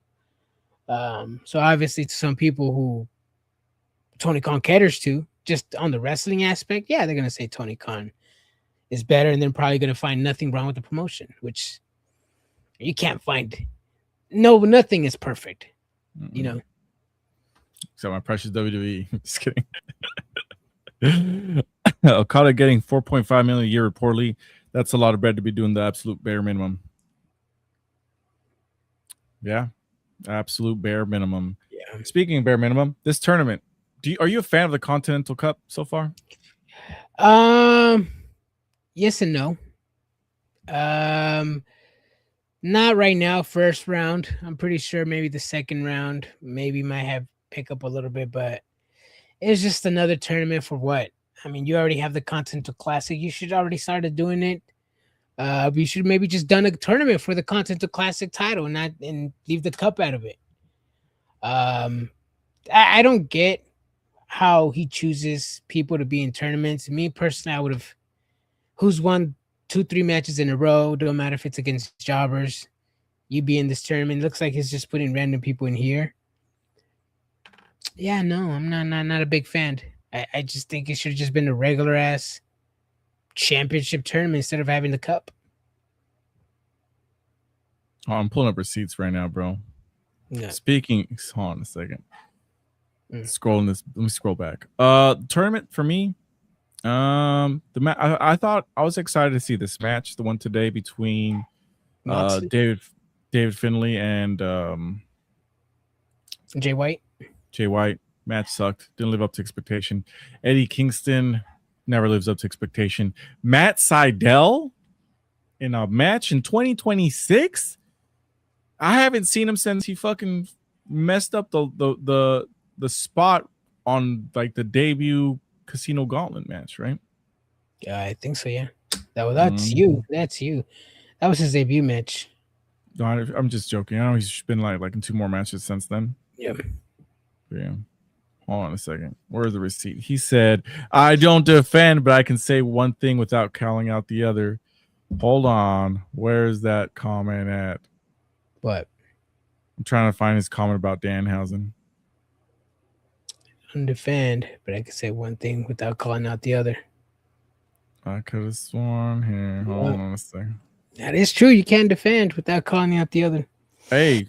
So obviously, to some people who Tony Khan caters to, just on the wrestling aspect, yeah, they're gonna say Tony Khan is better, and they're probably gonna find nothing wrong with the promotion, which you can't find. No, nothing is perfect, you know. So my precious WWE. Just kidding. Okada getting 4.5 million a year reportedly. That's a lot of bread to be doing the absolute bare minimum. Yeah, absolute bare minimum. Yeah. Speaking of bare minimum, this tournament. Are you a fan of the Continental Cup so far? Yes and no. Not right now. First round, I'm pretty sure maybe the second round maybe might have pick up a little bit, but it's just another tournament for what? I mean, you already have the Continental Classic. You should already started doing it. You should maybe just done a tournament for the Continental Classic title and leave the cup out of it. I don't get how he chooses people to be in tournaments. Me personally, I would have who's won 2-3 matches in a row. Don't matter if it's against jobbers. You be in this tournament. Looks like he's just putting random people in here. Yeah, no, I'm not a big fan. I just think it should have just been a regular ass championship tournament instead of having the cup. Oh, I'm pulling up receipts right now, bro. Yeah. Speaking, hold on a second. Scrolling this. Let me scroll back. Tournament for me. I thought I was excited to see this match, the one today between David Finlay and Jay White. Match sucked. Didn't live up to expectation. Eddie Kingston never lives up to expectation. Matt Sydal in a match in 2026. I haven't seen him since he fucking messed up the spot on like the debut Casino Gauntlet match, right? Yeah, I think so. Yeah, that's you. That's you. That was his debut match. No, I'm just joking. I know he's been like in 2 more matches since then. Yeah. Yeah. Hold on a second. Where's the receipt? He said, "I don't defend, but I can say one thing without calling out the other." Hold on. Where's that comment at? What? I'm trying to find his comment about Danhausen. I don't defend, but I can say one thing without calling out the other. I could have sworn here. Hold on a second. That is true. You can't defend without calling out the other. Hey,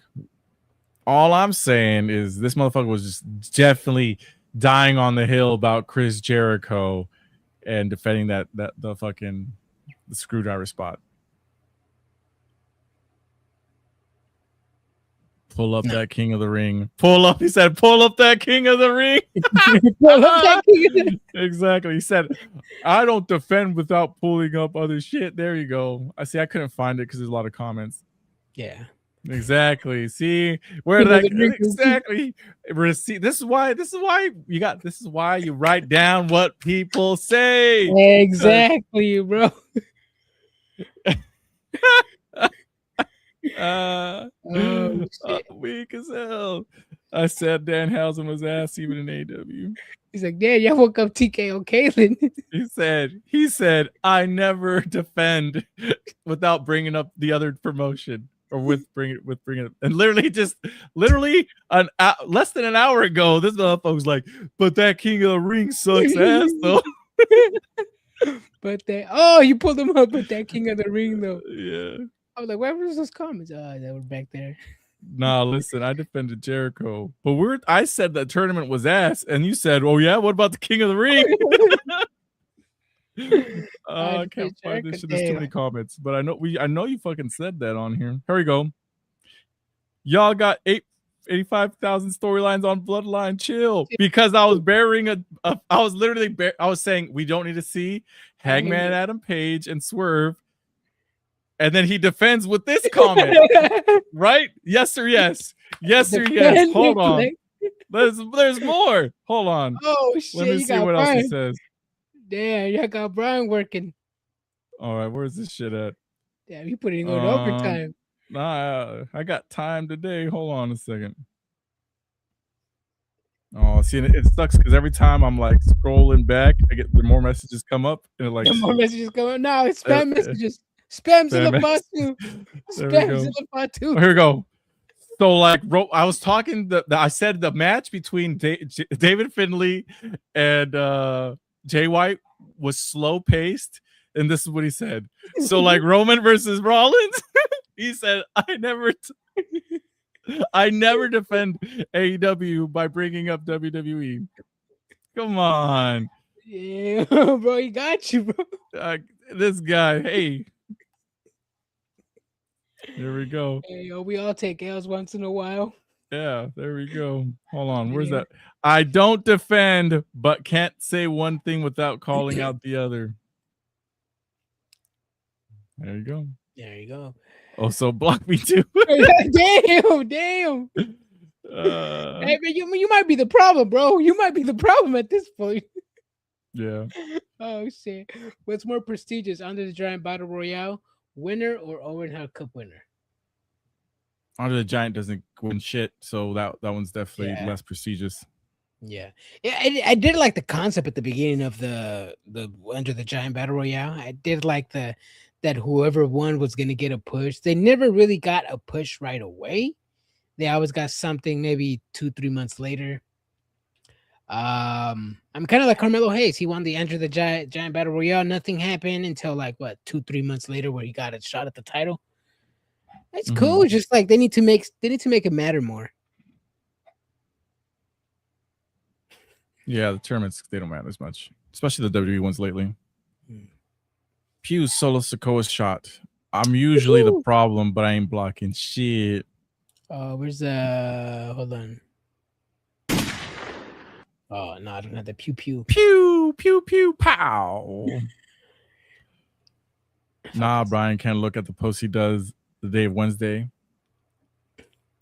all I'm saying is this motherfucker was just definitely dying on the hill about Chris Jericho and defending the fucking the screwdriver spot. Pull up that King of the Ring. Pull up. He said, "Pull up that King of the Ring." Pull up that King of the Ring. Exactly. He said, "I don't defend without pulling up other shit." There you go. I see. I couldn't find it because there's a lot of comments. Yeah. Exactly. See where that exactly receipt. This is why you write down what people say. Exactly, bro. Weak as hell. I said Danhausen was ass even in AEW. He's like, "Dad, y'all woke up TKO Kalen." He said, "I never defend without bringing up the other promotion." Or with bringing it, and literally less than an hour ago, this motherfucker was like, "But that King of the Ring sucks ass though." But you pulled him up, but that King of the Ring though. Yeah. I was like, where was those comments? They were back there. Nah, listen, I defended Jericho, but I said that tournament was ass, and you said, "Oh yeah, what about the King of the Ring?" I can't find this shit. There's too many comments, but I know you fucking said that on here. Here we go. Y'all got 85,000 storylines on Bloodline. Chill, because I was burying I was saying we don't need to see Hangman Adam Page and Swerve, and then he defends with this comment, right? Yes or yes, yes or yes. Hold on, there's more. Hold on. Oh shit! Let me see what else he says. Damn, y'all got Brian working. All right, where's this shit at? Damn, you put it in overtime. Nah, I got time today. Hold on a second. Oh, see, it sucks because every time I'm like scrolling back, I get the more messages come up, and it like The more messages going. No, it's spam messages. Spam spam Zillafatu. There we Spam go. Zillafatu. Here we go. So like, I was talking. I said the match between David Finlay and Jay White was slow paced, and this is what he said. So like Roman versus Rollins, he said, I never defend AEW by bringing up WWE. Come on. Yeah, bro, he got you, bro. This guy, hey. There we go. Hey, yo, we all take L's once in a while. Yeah, there we go. Hold on. Where's that? I don't defend, but can't say one thing without calling out the other. There you go. There you go. Also, block me too. Damn. Hey, man, you might be the problem, bro. You might be the problem at this point. Yeah. Oh shit. What's more prestigious, Under the Giant Battle Royale winner or Owen Hart Cup winner? Under the Giant doesn't win shit, so that one's definitely less prestigious. Yeah. I did like the concept at the beginning of the Under the Giant Battle Royale. I did like that whoever won was gonna get a push. They never really got a push right away. They always got something maybe 2-3 months later. I'm kind of like Carmelo Hayes. He won the Enter the Giant Battle Royale. Nothing happened until like 2-3 months later, where he got a shot at the title. That's cool. Just like they need to make it matter more. Yeah, the tournaments, they don't matter as much, especially the WWE ones lately. Pew's Solo Sikoa shot. I'm usually the problem, but I ain't blocking shit. Where's hold on. Oh no, I don't have the pew pew pow. Nah, Brian can't look at the post he does the day of Wednesday.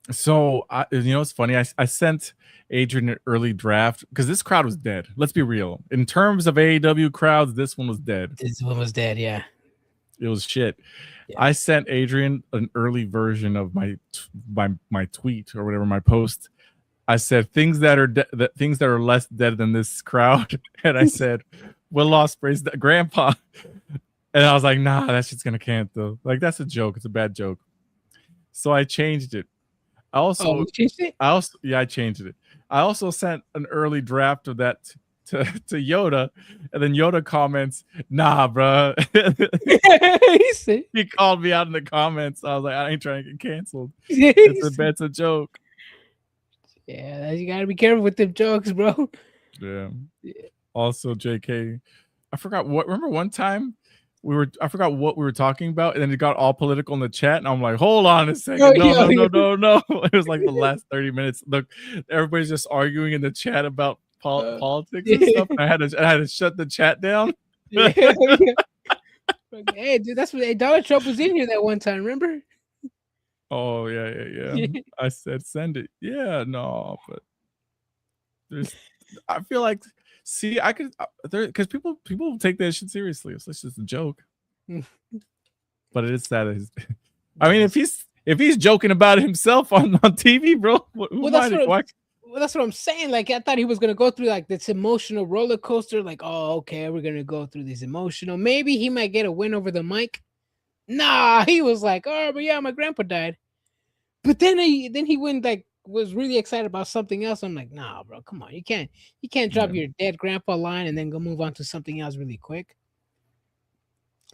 So it's funny. I sent Adrian an early draft because this crowd was dead. Let's be real. In terms of AEW crowds, this one was dead. This one was dead. Yeah, it was shit. Yeah. I sent Adrian an early version of my tweet or whatever, my post. I said things that are less dead than this crowd, and I said Will Ospreay's grandpa, and I was like, nah, that shit's gonna cancel. Like that's a joke. It's a bad joke. So I changed it. I changed it. I changed it. I also sent an early draft of that to Yoda, and then Yoda comments, "Nah, bro." He called me out in the comments. I was like, "I ain't trying to get canceled. It's a joke." Yeah, you gotta be careful with them jokes, bro. Yeah. Also, JK, I forgot remember one time I forgot what we were talking about, and then it got all political in the chat, and I'm like, hold on a second. No. It was like the last 30 minutes. Look, everybody's just arguing in the chat about politics and stuff. And I had to shut the chat down. Yeah. Hey, dude, that's what Donald Trump was in here that one time, remember? Oh yeah. I said send it. Yeah, no, but I feel like I could because people take that shit seriously. It's just a joke. But it is sad. I mean, if he's joking about it himself on TV, bro, that's what I'm saying. Like, I thought he was gonna go through like this emotional roller coaster. Like, oh, okay, we're gonna go through this emotional. Maybe he might get a win over the mic. Nah, he was like, oh, but yeah, my grandpa died. But then he went was really excited about something else. I'm like, nah, bro, come on, you can't drop your dead grandpa line and then go move on to something else really quick.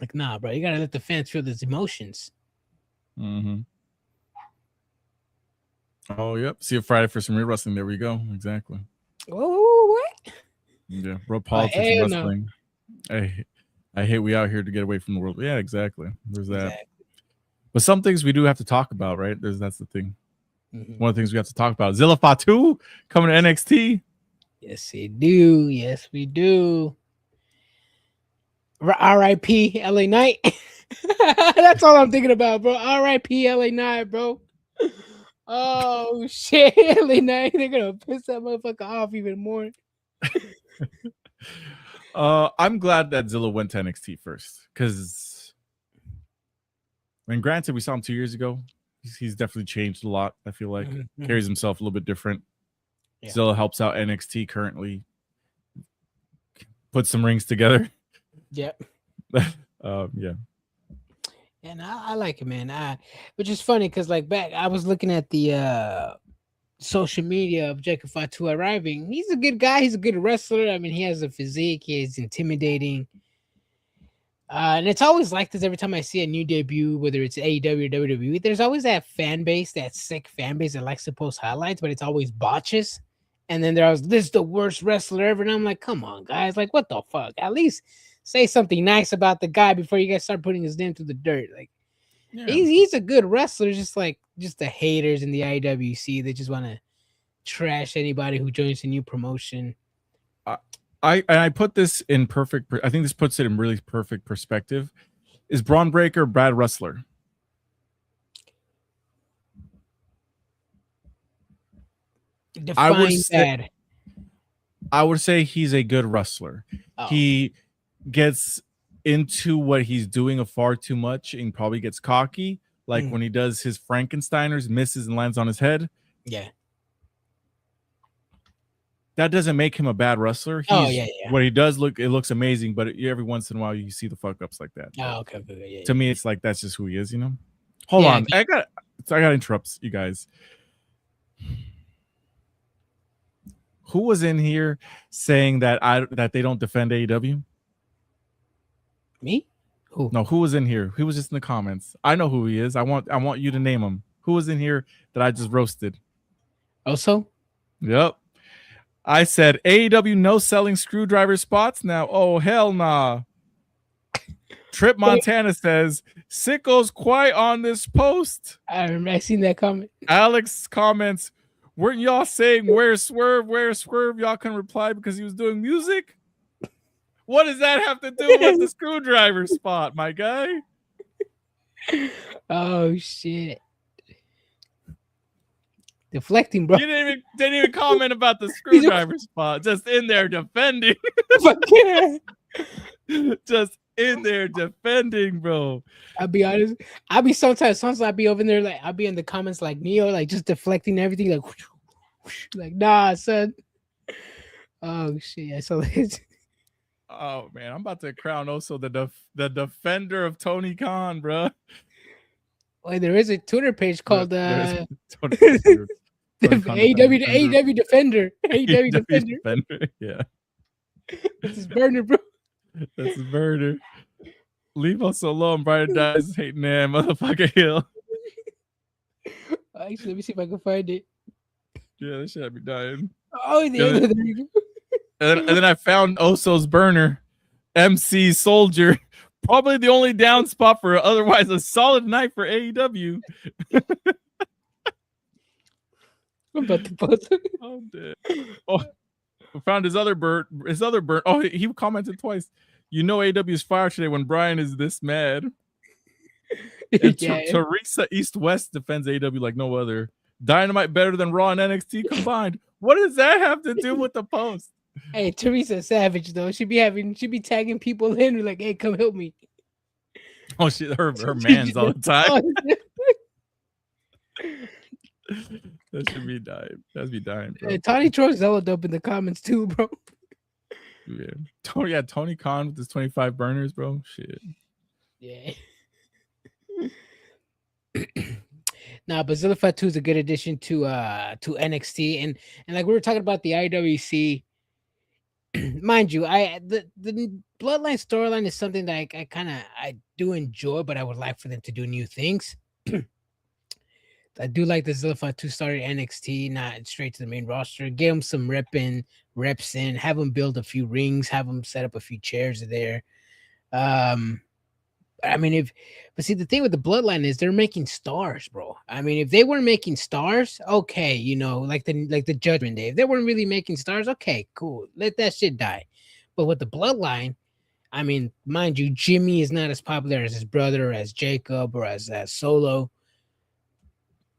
Like, nah, bro, you gotta let the fans feel those emotions. Oh, yep. See you Friday for some real wrestling. There we go. Exactly. Oh, what? Yeah, bro, politics and wrestling. No. I hate we out here to get away from the world. Yeah, exactly. There's that. Exactly. But some things we do have to talk about, right? That's the thing. One of the things we have to talk about. Zilla Fatu coming to NXT. Yes, we do. Yes, we do. R.I.P. LA Knight. That's all I'm thinking about, bro. R.I.P. LA Knight, bro. Oh shit, LA Knight. They're gonna piss that motherfucker off even more. I'm glad that Zilla went to NXT first, because granted, we saw him 2 years ago. He's definitely changed a lot. I feel like carries himself a little bit different. Still helps out NXT currently. Put some rings together. Yep. Yeah. And I like it, man. Which is funny because like back, I was looking at the social media of Jacob Fatu arriving. He's a good guy. He's a good wrestler. I mean, he has a physique. He's intimidating. And it's always like this every time I see a new debut, whether it's AEW or WWE. There's always that fan base, that sick fan base that likes to post highlights, but it's always botches. And then this is the worst wrestler ever. And I'm like, come on, guys. Like, what the fuck? At least say something nice about the guy before you guys start putting his name through the dirt. Like, he's a good wrestler, just the haters in the IWC. They just want to trash anybody who joins a new promotion. I put this in perfect. I think this puts it in really perfect perspective. Is Braun Breaker bad wrestler? Define bad. I would say he's a good wrestler. Oh. He gets into what he's doing far too much and probably gets cocky. Like when he does his Frankensteiners, misses and lands on his head. Yeah. That doesn't make him a bad wrestler. What he does it looks amazing, but every once in a while you see the fuck ups like that. Oh, okay. Yeah, to me, it's like that's just who he is, you know. Hold on, I got to interrupt you guys. Who was in here saying that they don't defend AEW? Me? Who? No, who was in here? Who was just in the comments? I know who he is. I want you to name him. Who was in here that I just roasted? Also? Yep. I said AEW no selling screwdriver spots now. Oh, hell nah. Trip Montana says Sicko's quiet on this post. I seen that comment. Alex comments, weren't y'all saying where's Swerve? Where's Swerve? Y'all can reply because he was doing music. What does that have to do with the screwdriver spot, my guy? Oh shit. Deflecting, bro. You didn't even comment about the screwdriver spot. Just in there defending. Just in there defending, bro. I'll be honest. Sometimes I'll be over there, like I'll be in the comments like Neo, like just deflecting everything, like nah, son. Oh shit. I saw this. Oh man, I'm about to crown also the defender of Tony Khan, bro. Wait, there is a Twitter page called AEW Defender. AEW Defender. Yeah. This is Burner, bro. This is Burner. Leave us alone. Brian dies hating that motherfucker Hill. Actually, let me see if I can find it. Yeah, this should be dying. Oh, there you go. And then I found Oso's Burner, MC Soldier. Probably the only down spot for otherwise a solid night for AEW. I'm about to post it. Oh, dead. Oh, we found his other burn. Oh, he commented twice. You know AEW is fired today when Brian is this mad. And Teresa East West defends AEW like no other. Dynamite better than Raw and NXT combined. What does that have to do with the post? Hey, Teresa Savage though, she be tagging people in like, hey, come help me. Oh shit, her man's all the time. That should be dying. That'd be dying, bro. Hey, Tony throws Zelda up in the comments too, bro. Yeah. Tony Khan with his 25 burners, bro. Shit. Yeah. Nah, but Zilla Fatu is a good addition to NXT, and like we were talking about the IWC. Mind you, the Bloodline storyline is something that I do enjoy, but I would like for them to do new things. I do like the Zilla Fatu started NXT, not straight to the main roster. Give them some reps in, have them build a few rings, have them set up a few chairs there. I mean, but see, the thing with the Bloodline is they're making stars, bro. I mean, if they weren't making stars, okay, you know, like the Judgment Day. If they weren't really making stars, okay, cool, let that shit die. But with the Bloodline, I mean, mind you, Jimmy is not as popular as his brother, or as Jacob, or as Solo.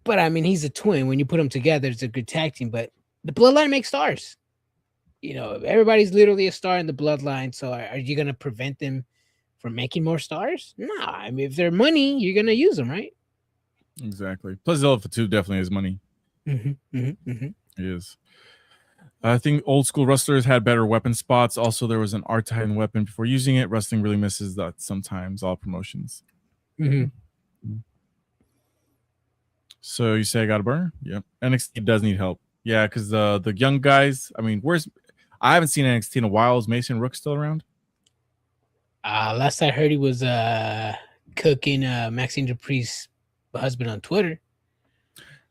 But I mean, he's a twin. When you put them together, it's a good tag team. But the Bloodline makes stars. You know, everybody's literally a star in the Bloodline. So are you gonna prevent them from making more stars? Nah, I mean, if they're money, you're gonna use them, right? Exactly. Plus, Zilla Fatu definitely is money. Mm-hmm, mm-hmm, mm-hmm. It is. I think old school wrestlers had better weapon spots. Also, there was an R-Titan weapon before using it. Wrestling really misses that sometimes. All promotions. Mm-hmm. So you say I got a burner? Yeah. NXT does need help. Yeah, because the young guys. I mean, I haven't seen NXT in a while. Is Mason Rook still around? Last I heard, he was cooking Maxine Dupree's husband on Twitter.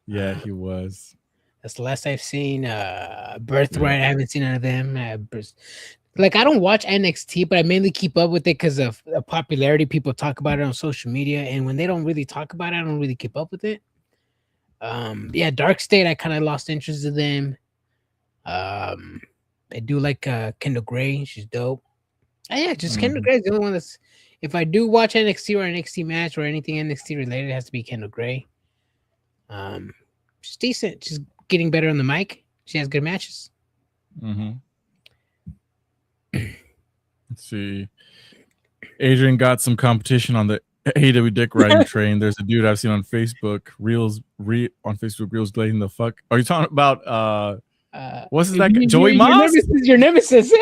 Yeah, he was. That's the last I've seen. Birthright, I haven't seen none of them. Like, I don't watch NXT, but I mainly keep up with it because of the popularity. People talk about it on social media, and when they don't really talk about it, I don't really keep up with it. Yeah, Dark State, I kind of lost interest in them. I do like Kendall Gray. She's dope. Yeah, just Kendall Gray is the only one that's. If I do watch NXT or NXT match or anything NXT related, it has to be Kendall Gray. She's decent. She's getting better on the mic. She has good matches. Let's see. Adrian got some competition on the AEW dick riding train. There's a dude I've seen on Facebook Reels glazing the fuck. Are you talking about what's his name? Joey Moss? Your nemesis.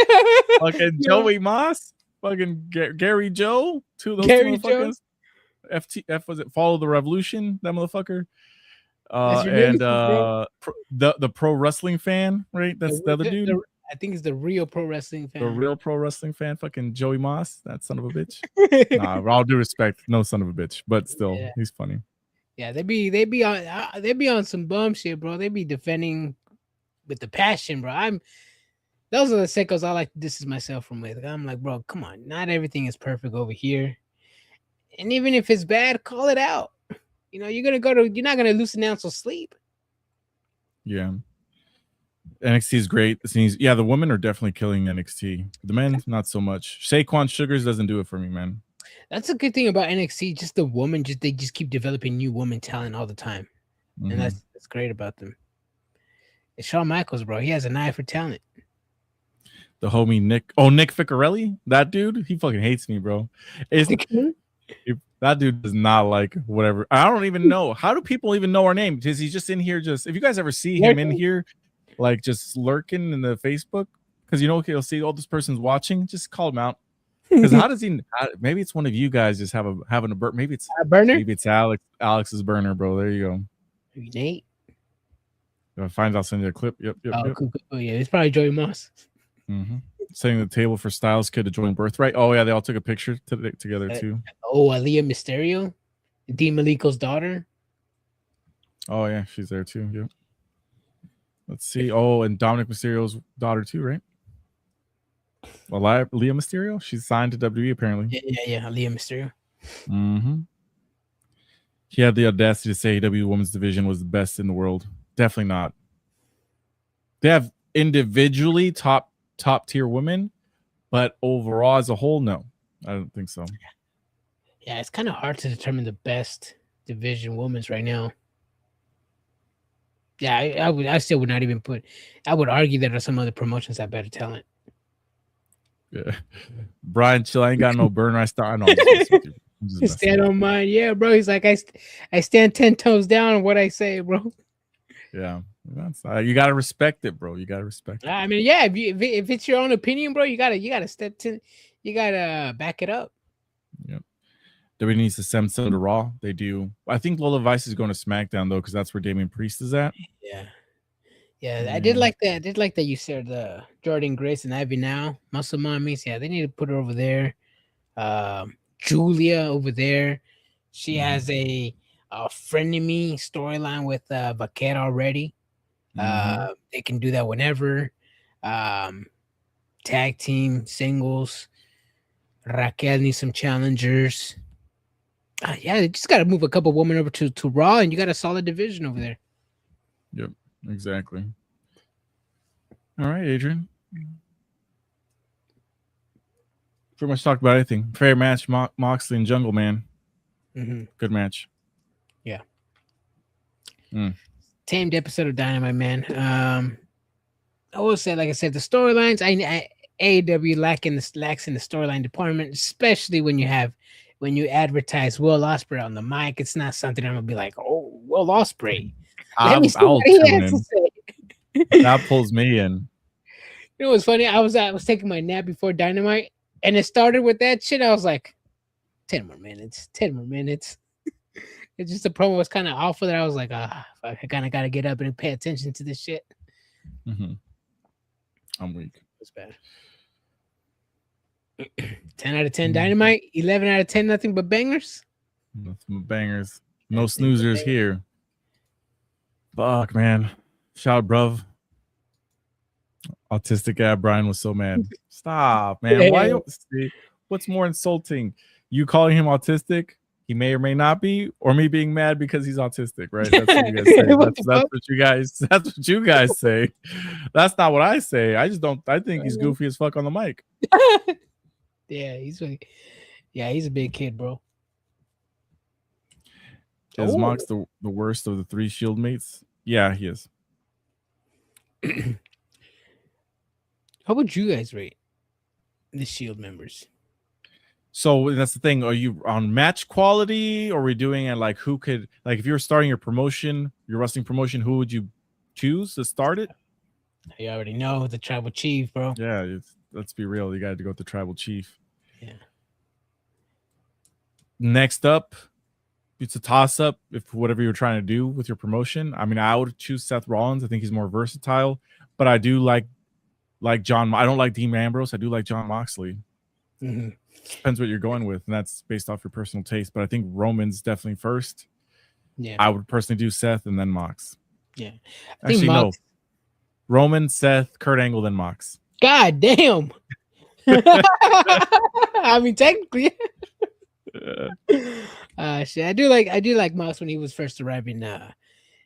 Fucking Joey Moss. Fucking Gary Joe. Two of those Gary motherfuckers. FTF was it Follow the Revolution? That motherfucker. And the pro wrestling fan, right? That's the other dude. I think it's the real pro wrestling fan. The real pro wrestling fan, fucking Joey Moss, that son of a bitch. Nah, with all due respect, no son of a bitch, but still, he's funny. Yeah, they be on some bum shit, bro. They be defending with the passion, bro. Those are the sickos I like to distance myself from with. I'm like, bro, come on, not everything is perfect over here, and even if it's bad, call it out. You know, you're not gonna lose an ounce of sleep. Yeah. NXT is great. The women are definitely killing NXT. The men, not so much. Saquon Sugars doesn't do it for me, man. That's a good thing about NXT. Just the woman, they just keep developing new woman talent all the time, and that's great about them. It's Shawn Michaels, bro. He has an eye for talent. The homie Nick Ficarelli, that dude, he fucking hates me, bro. That dude does not like whatever. I don't even know. How do people even know our name? Because he's just in here. If you guys ever see him in here, like just lurking in the Facebook, because he'll see this person's watching. Just call him out. Because how does he? Maybe it's one of you guys just having a burner. Maybe it's a burner. Maybe it's Alex's burner, bro. There you go. Nate. If I find, I'll send you a clip. Yep. Cool. Oh yeah, it's probably Joey Moss. Setting the table for Styles Kid to join Birthright. Oh yeah, they all took a picture together too. Aaliyah Mysterio, Dean Malenko's daughter. Oh yeah, she's there too. Yep. Let's see. Oh, and Dominic Mysterio's daughter too, right? Leah Mysterio. She's signed to WWE apparently. Yeah. Leah Mysterio. He had the audacity to say AEW Women's Division was the best in the world. Definitely not. They have individually top tier women, but overall as a whole, no, I don't think so. Yeah, it's kind of hard to determine the best division women's right now. Yeah, I still would not even I would argue that some other promotions have better talent. Yeah, Brian, chill. I ain't got no burner. I know. Stand on mine, yeah, bro. He's like, I stand 10 toes down on what I say, bro. Yeah, you gotta respect it, bro. You gotta respect it. I mean, yeah, if it's your own opinion, bro, you gotta step to, you gotta back it up. Yep. WWE needs to send some to Raw. They do. I think Lola Vice is going to SmackDown though, because that's where Damian Priest is at. Yeah. I did like that. I did like that you said Jordan Grace and Ivy Now, Muscle Mommies. Yeah, they need to put her over there. Julia over there. She has a frenemy storyline with Vaquera already. They can do that whenever. Tag team, singles. Raquel needs some challengers. Yeah, they just got to move a couple women over to Raw, and you got a solid division over there. Yep, exactly. All right, Adrian. Pretty much talked about everything. Fair match, Moxley and Jungle Man. Good match. Yeah. Tamed episode of Dynamite, man. I will say, like I said, the storylines, AEW lacks in the storyline department, especially when you advertise Will Ospreay on the mic. It's not something I'm gonna be like, oh, Will Ospreay. Let me see what he has to say. That pulls me in. You know what's funny? I was taking my nap before Dynamite, and it started with that shit. I was like, 10 more minutes. It's just the promo was kind of awful that I was like, fuck, I kind of got to get up and pay attention to this shit. Mm-hmm. I'm weak. It's bad. 10 out of 10 Dynamite, 11 out of 10 nothing but bangers. Nothing but bangers. No snoozers here. Fuck, man. Shout out, bruv. Autistic guy Brian was so mad. Stop, man. Why? See, what's more insulting? You calling him autistic? He may or may not be, or me being mad because he's autistic, right? That's what you guys say. That's what you guys say. That's not what I say. I just don't. I think he's goofy as fuck on the mic. Yeah, he's a big kid, bro. Is Mox the worst of the 3 Shield mates? Yeah, he is. How would you guys rate the Shield members? So that's the thing. Are you on match quality, or are we doing it like who could, like, if you're starting your promotion, your wrestling promotion, who would you choose to start it? You already know the tribal chief, bro. Yeah, let's be real. You got to go with the tribal chief. Yeah. Next up, it's a toss up. If whatever you're trying to do with your promotion, I mean, I would choose Seth Rollins. I think he's more versatile, but I do like John. I don't like Dean Ambrose. I do like John Moxley. Mm-hmm. Depends what you're going with, and that's based off your personal taste. But I think Roman's definitely first. Yeah, I would personally do Seth and then Mox. Yeah, actually, no. Roman, Seth, Kurt Angle, then Mox. God damn. I mean, technically. Shit. I do like Mox when he was first arriving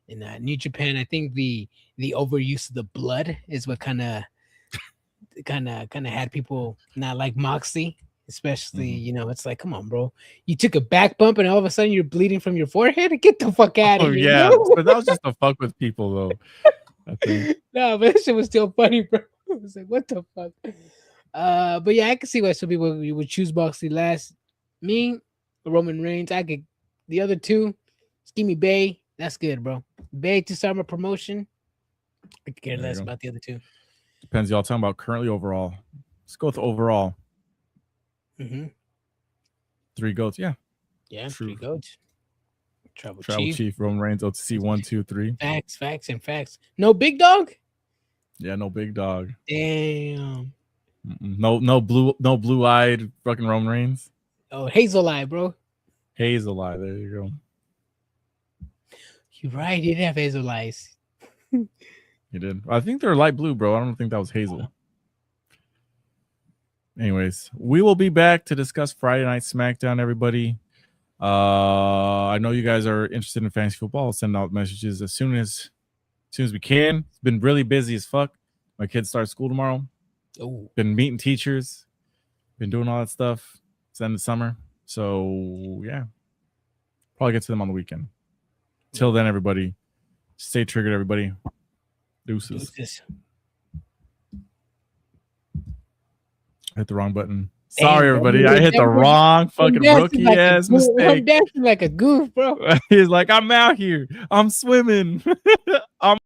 in New Japan. I think the overuse of the blood is what kind of had people not like Moxley, especially it's like, come on, bro, you took a back bump and all of a sudden you're bleeding from your forehead. Get the fuck out of here. Yeah, but that was just to fuck with people, though. I think. No, but that shit was still funny, bro. I was like, what the fuck? But yeah, I can see why some people would choose Moxley last. Me, Roman Reigns. The other two, just give me Bay. That's good, bro. Bay to start my promotion. I could care less about the other two. Depends. Y'all talking about currently overall. Let's go with overall. Mm-hmm. 3 goats. Yeah. Yeah, true. 3 goats. Tribal Chief, Roman Reigns, OTC 1, 2, 3. Facts. No big dog? Yeah, no big dog. Damn. No blue-eyed fucking Roman Reigns. Oh, Hazel Eye, bro. Hazel Eye. There you go. You're right. He did have hazel eyes. He did. I think they're light blue, bro. I don't think that was hazel. Anyways, we will be back to discuss Friday Night SmackDown, everybody. I know you guys are interested in fantasy football. I'll send out messages as soon as we can. It's been really busy as fuck. My kids start school tomorrow. Oh. Been meeting teachers. Been doing all that stuff. It's the end of summer. So, yeah. Probably get to them on the weekend. Till then, everybody, stay triggered, everybody. Deuces. I hit the wrong button. Sorry, everybody. I hit the wrong fucking rookie-ass mistake. I'm dancing like a goof, bro. He's like, I'm out here. I'm swimming. I'm